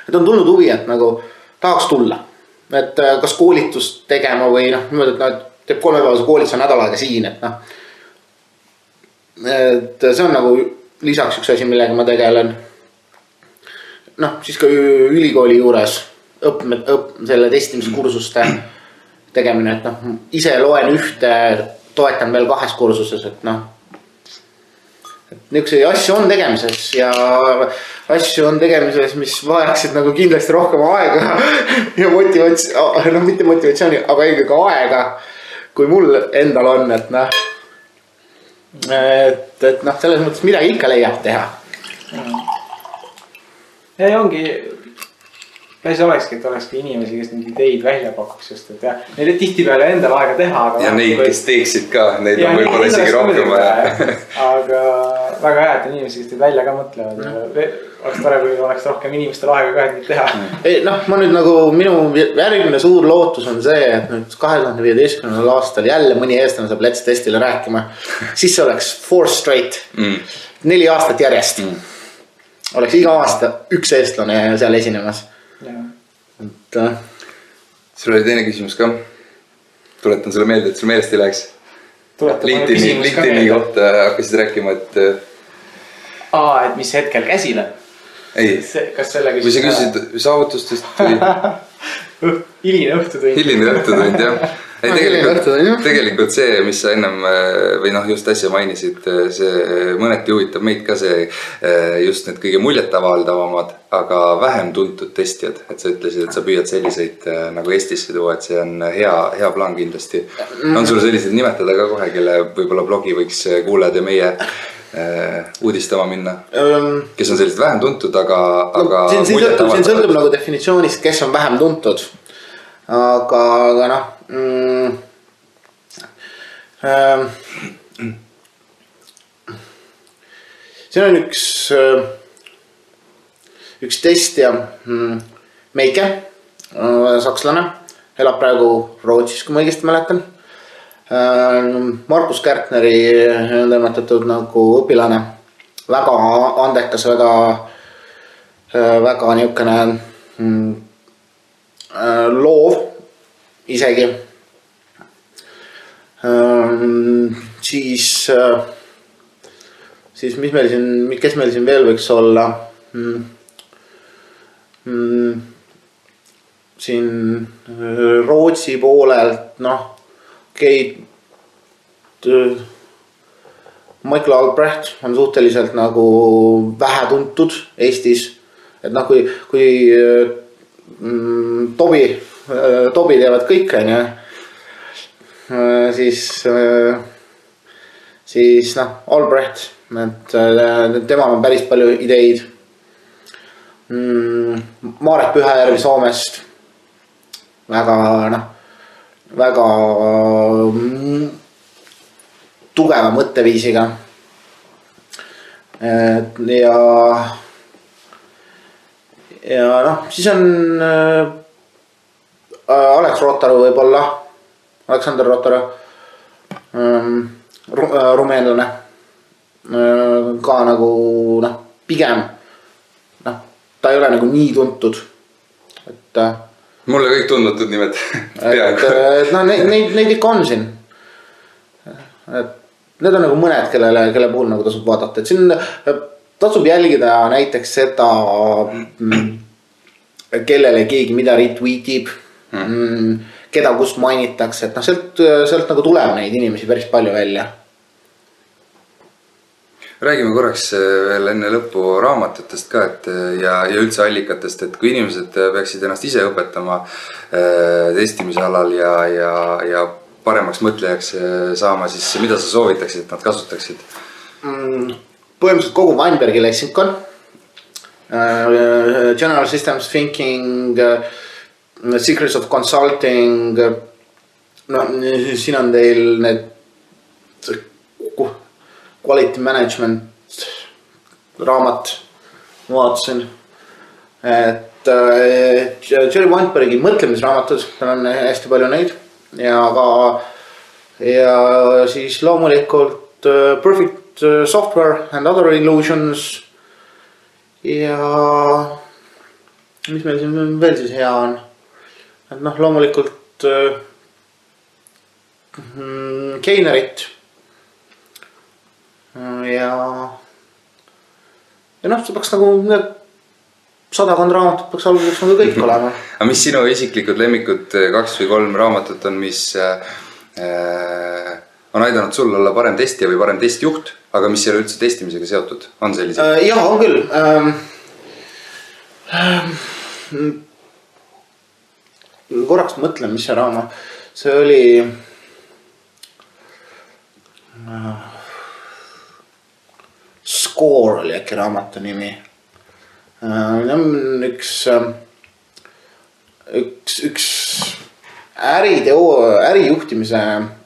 Et on tulnud huvi, et nagu tahaks tulla. Et kas koolitust tegema või noh, niimoodi, et teeb 3-päevase koolituse nädal aega siin, et noh. Et see on nagu lisaks üks asi, millega ma tegelen. Noh, siis ka ülikooli juures selle testimiskursuste tegemine, et noh, ise loen ühte, toetan veel 2 kursuses, et noh. Niisuguseid asju on tegemises ja asju on tegemises, mis vajaksid nagu kindlasti rohkem aega ja motivatsiooni, noh mitte motivatsiooni, aga ikkagi ka aega, kui mul endal on, et noh. Et noh, selles mõttes midagi ikka leiab teha. Ja ongi, päris olekski, et olekski inimesi, kes neid ideid välja pakuks, just et jah, neil tihtipeale endal aega teha. Aga ja neid, kes teeksid ka, neid on võib-olla isegi rohkem vaja. Aga väga hea, et inimesi, kes teid välja ka mõtlevad. Oleks tore, kui oleks rohkem inimestel aega ka neid teha. Noh, ma nüüd nagu minu järgmine suur lootus on see, et nüüd 2015. aastal jälle mõni eestlane saab Let's Testile rääkima. Siis see oleks 4 straight, 4 aastat järjest. Oleks iga aasta üks eestlane seal esinemas. Et, sul oli teine küsimus ka. Tuletan sulle meelde, et sul meelest ei läheks. LinkedIni kohta hakkasid rääkima, et et mis hetkel käsile? Ei, kas selle kui sa küsisid saavutustest Hiline õhtutund, jah. Tegelikult see, mis sa ennem või noh, just äsja mainisid, see mõneti huvitab meid ka see just need kõige muljetavaldavamad, aga vähem tuntud testijad. Et sa ütlesid, et sa püüad selliseid nagu Eestisse tuua, et see on hea plaan kindlasti. On sul sellised nimetada ka kohe, kelle võib-olla blogi võiks kuulajad ja meie uudistama minna, kes on sellised vähem tuntud, aga siin sõltub nagu definitsioonist, kes on vähem tuntud, aga noh siin on üks testija, Meike, sakslane, elab praegu Rootsis, kui ma õigesti mäletan. Markus Kärtneri tõmmatatud nagu õpilane, väga andekas, väga niisugune loov isegi. Siis mis meil siin, kes meil siin veel võiks olla? Siin Rootsi poolelt, noh, Michael Albrecht on suhteliselt nagu vähe tuntud Eestis. Et noh, kui Tobi teevad kõik, siis noh, Albrecht, et temal on päris palju ideid. Marek Pühajärvi Soomest, väga tugeva mõtteviisiga. Ja noh, siis on Alex Rotaru võib-olla, Aleksander Rotaru, rumeenlane, ka nagu noh, pigem noh, ta ei ole nagu nii tuntud, et mulle kõik tundutud nimed et no neid ikka on siin, et need on nagu mõned, kelle puhul nagu tasub vaadata, et siin tasub jälgida näiteks seda, kellele keegi mida retweetib, keda kust mainitakse, et noh, sealt nagu tuleb neid inimesi päris palju välja. Räägime korraks veel enne lõppu raamatutest ka, et ja üldse allikatest, et kui inimesed peaksid ennast ise õpetama testimise alal ja paremaks mõtlejaks saama, siis mida sa soovitaksid, et nad kasutaksid? põhimõtteliselt kogu Weinbergi leksikon. General Systems Thinking, Secrets of Consulting. No siin on teil need quality management raamat, vaatasin, et Jerry Weinbergi mõtlemisraamatud, tal on hästi palju neid ja siis loomulikult Perfect Software and Other Illusions ja mis meil siin veel siis hea on, et noh loomulikult Keinerit ja noh, see peaks nagu need 100 raamatut peaks alguseks nagu kõik olema. Aga mis sinu isiklikud lemmikud 2 või 3 raamatut on, mis on aidanud sul olla parem testija või parem testjuht, aga mis ei ole üldse testimisega seotud? On sellised? Jah, on küll. Korraks mõtlen, mis see raama. See oli Score oli äkki raamatu nimi. Üks ärijuhtimise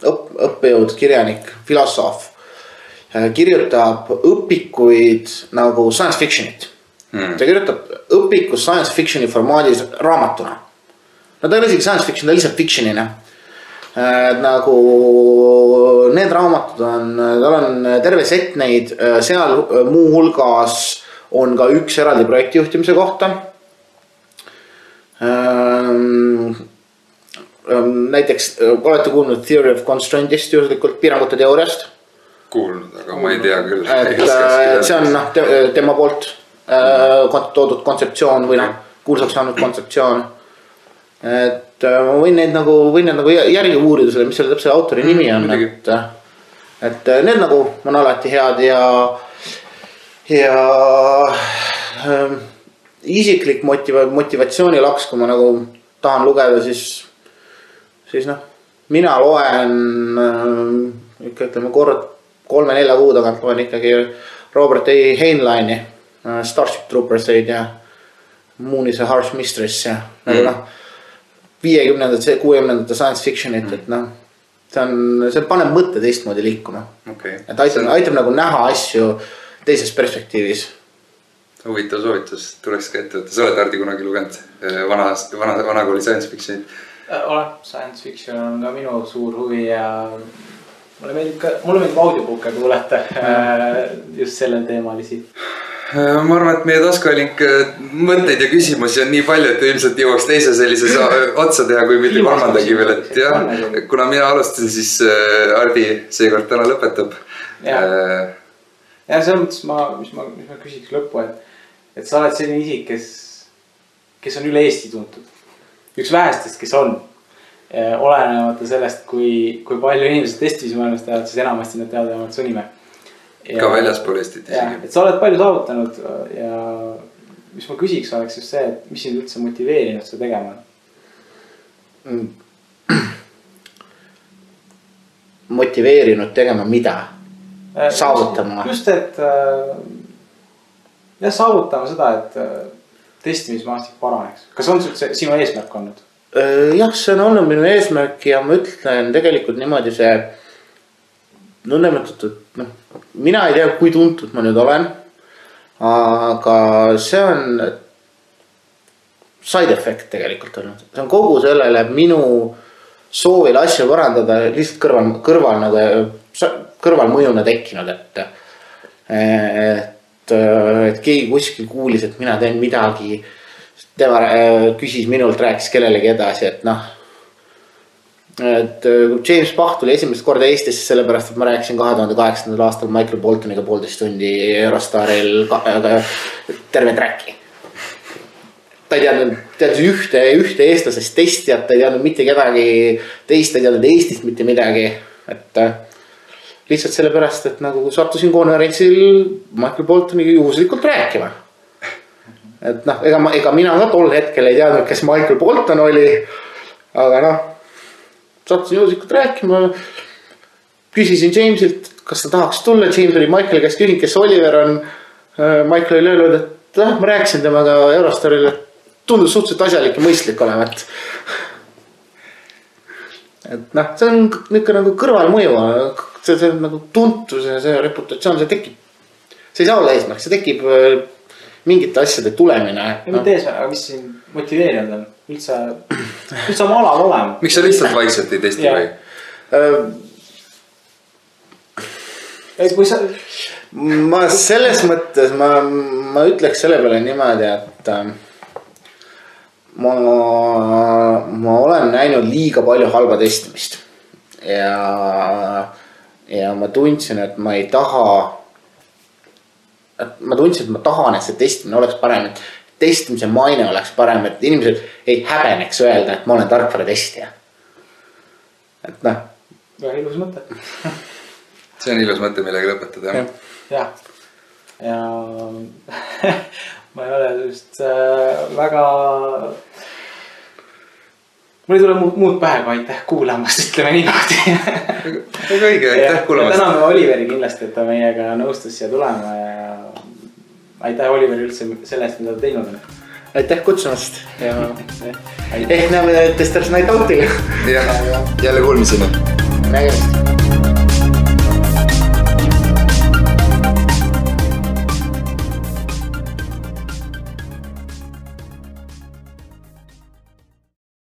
õppejõud, kirjanik, filosoof kirjutab õpikuid nagu science fictionit. Ta kirjutab õpikus science fictioni formaadis raamatuna. No ta ei ole isegi science fiction, ta lihtsalt fictionina. Nagu need raamatud on, tal on terve set neid, seal muu hulgas on ka üks eraldi projektijuhtimise kohta. Näiteks olete kuulnud Theory of Constraintist juhuslikult, piirangute teooriast? Kuulnud, aga ma ei tea küll. Et see on tema poolt toodud kontseptsioon või kuulsaks saanud kontseptsioon. Et ma võin neid nagu järgi uurida selle, mis selle täpselt autori nimi on. Et need nagu on alati head ja isiklik motivatsioonilaks, kui ma nagu tahan lugeda, siis noh, mina loen ikka ütleme kord 3-4 kuu tagant loen ikkagi Robert A. Heinleini Starship Troopersid ja Moonise Harsh Mistress ja nagu noh 50-ndate, 60-ndate science fictionit, et noh see paneb mõtte teistmoodi liikuma. Et aitab nagu näha asju teises perspektiivis. Huvitav soovitus, tuleks ka ette võtta. Sa oled Hardi kunagi lugenud vana kooli science fictionit? Olen, science fiction on ka minu suur huvi ja mulle meeldib audiobook'e kuulata just sellel teemalisi. Ma arvan, et meie taskuhääling mõtteid ja küsimusi on nii palju, et ilmselt jõuaks teise sellise otsa teha, kui mitte kolmandagi veel. Et jah, kuna mina alustasin, siis Hardi seekord täna lõpetab. Ja selles mõttes, mis ma küsiks lõppu, et sa oled selline isik, kes on üle Eesti tuntud. Üks vähestest, kes on. Olenemata sellest, kui palju inimesed testimismaailmast teavad, siis enamasti nad teavad vähemalt su nime. Ka väljaspool Eestit isegi. Et sa oled palju saavutanud ja mis ma küsiks oleks just see, et mis sind üldse motiveerinud seda tegema? Motiveerinud tegema mida? Saavutama? Just, et saavutama seda, et testimismaastik paraneks. Kas on sinu eesmärk olnud? Jah, see on olnud minu eesmärk ja ma ütlen tegelikult niimoodi see nõnnemetatud, mina ei tea, kui tuntud ma nüüd olen, aga see on side effect tegelikult olnud. See on kogu sellele minu soovile asja parandada lihtsalt kõrval mõjuna tekkinud, et keegi kuskil kuulis, et mina teen midagi, tema küsis minult, rääkis kellelegi edasi, et noh, et James Bach tuli esimest korda Eestisse sellepärast, et ma rääkisin 2008. aastal Michael Boltoniga 1,5 tundi Eurostaril terve tracki. Ta ei teadnud ühte eestlasest testijat, ta ei teadnud mitte kedagi teist, ta ei teadnud Eestist mitte midagi. Et lihtsalt sellepärast, et nagu sattusin konverentsil Michael Boltoniga juhuslikult rääkima. Et noh, ega mina ka tol hetkel ei teadnud, kes Michael Bolton oli, aga noh, sattusin juhuslikult rääkima, küsisin Jamesilt, kas ta tahaks tulla, James oli Michaeli käest küsinud, kes Oliver on. Michael oli öelnud, et ma rääkisin temaga Eurostarile, tundus suhteliselt asjalik ja mõistlik olevat. Et noh, see on niisugune nagu kõrvalmõju, see on nagu tuntus ja see reputatsioon, see tekib. See ei saa olla eesmärk, see tekib mingite asjade tulemine. Mitte eesmärk, aga mis siin motiveerinud on? Üldse oma alal olema. Miks sa lihtsalt vaikselt ei testi või? Kui sa... Ma selles mõttes, ma ütleks selle peale niimoodi, et ma olen näinud liiga palju halba testimist ja ma tundsin, et ma ei taha, et ma tahan, et see testimine oleks parem, et testimise maine oleks parem, et inimesed ei häbeneks öelda, et ma olen tarkvara testija. Et noh. Väga ilus mõte. See on ilus mõte, millega lõpetada. Ja ma ei ole just väga... Mul ei tule muud pähe, kui aitäh kuulamast, ütleme niimoodi. Väga õige, aitäh kuulamast. Täname Oliveri kindlasti, et ta meiega nõustus siia tulema ja aitäh Oliveri üldse sellest, mida ta teinud on. Aitäh kutsumast ja näeme Testers Night Outil. Jälle kuulmiseni. Nägemist.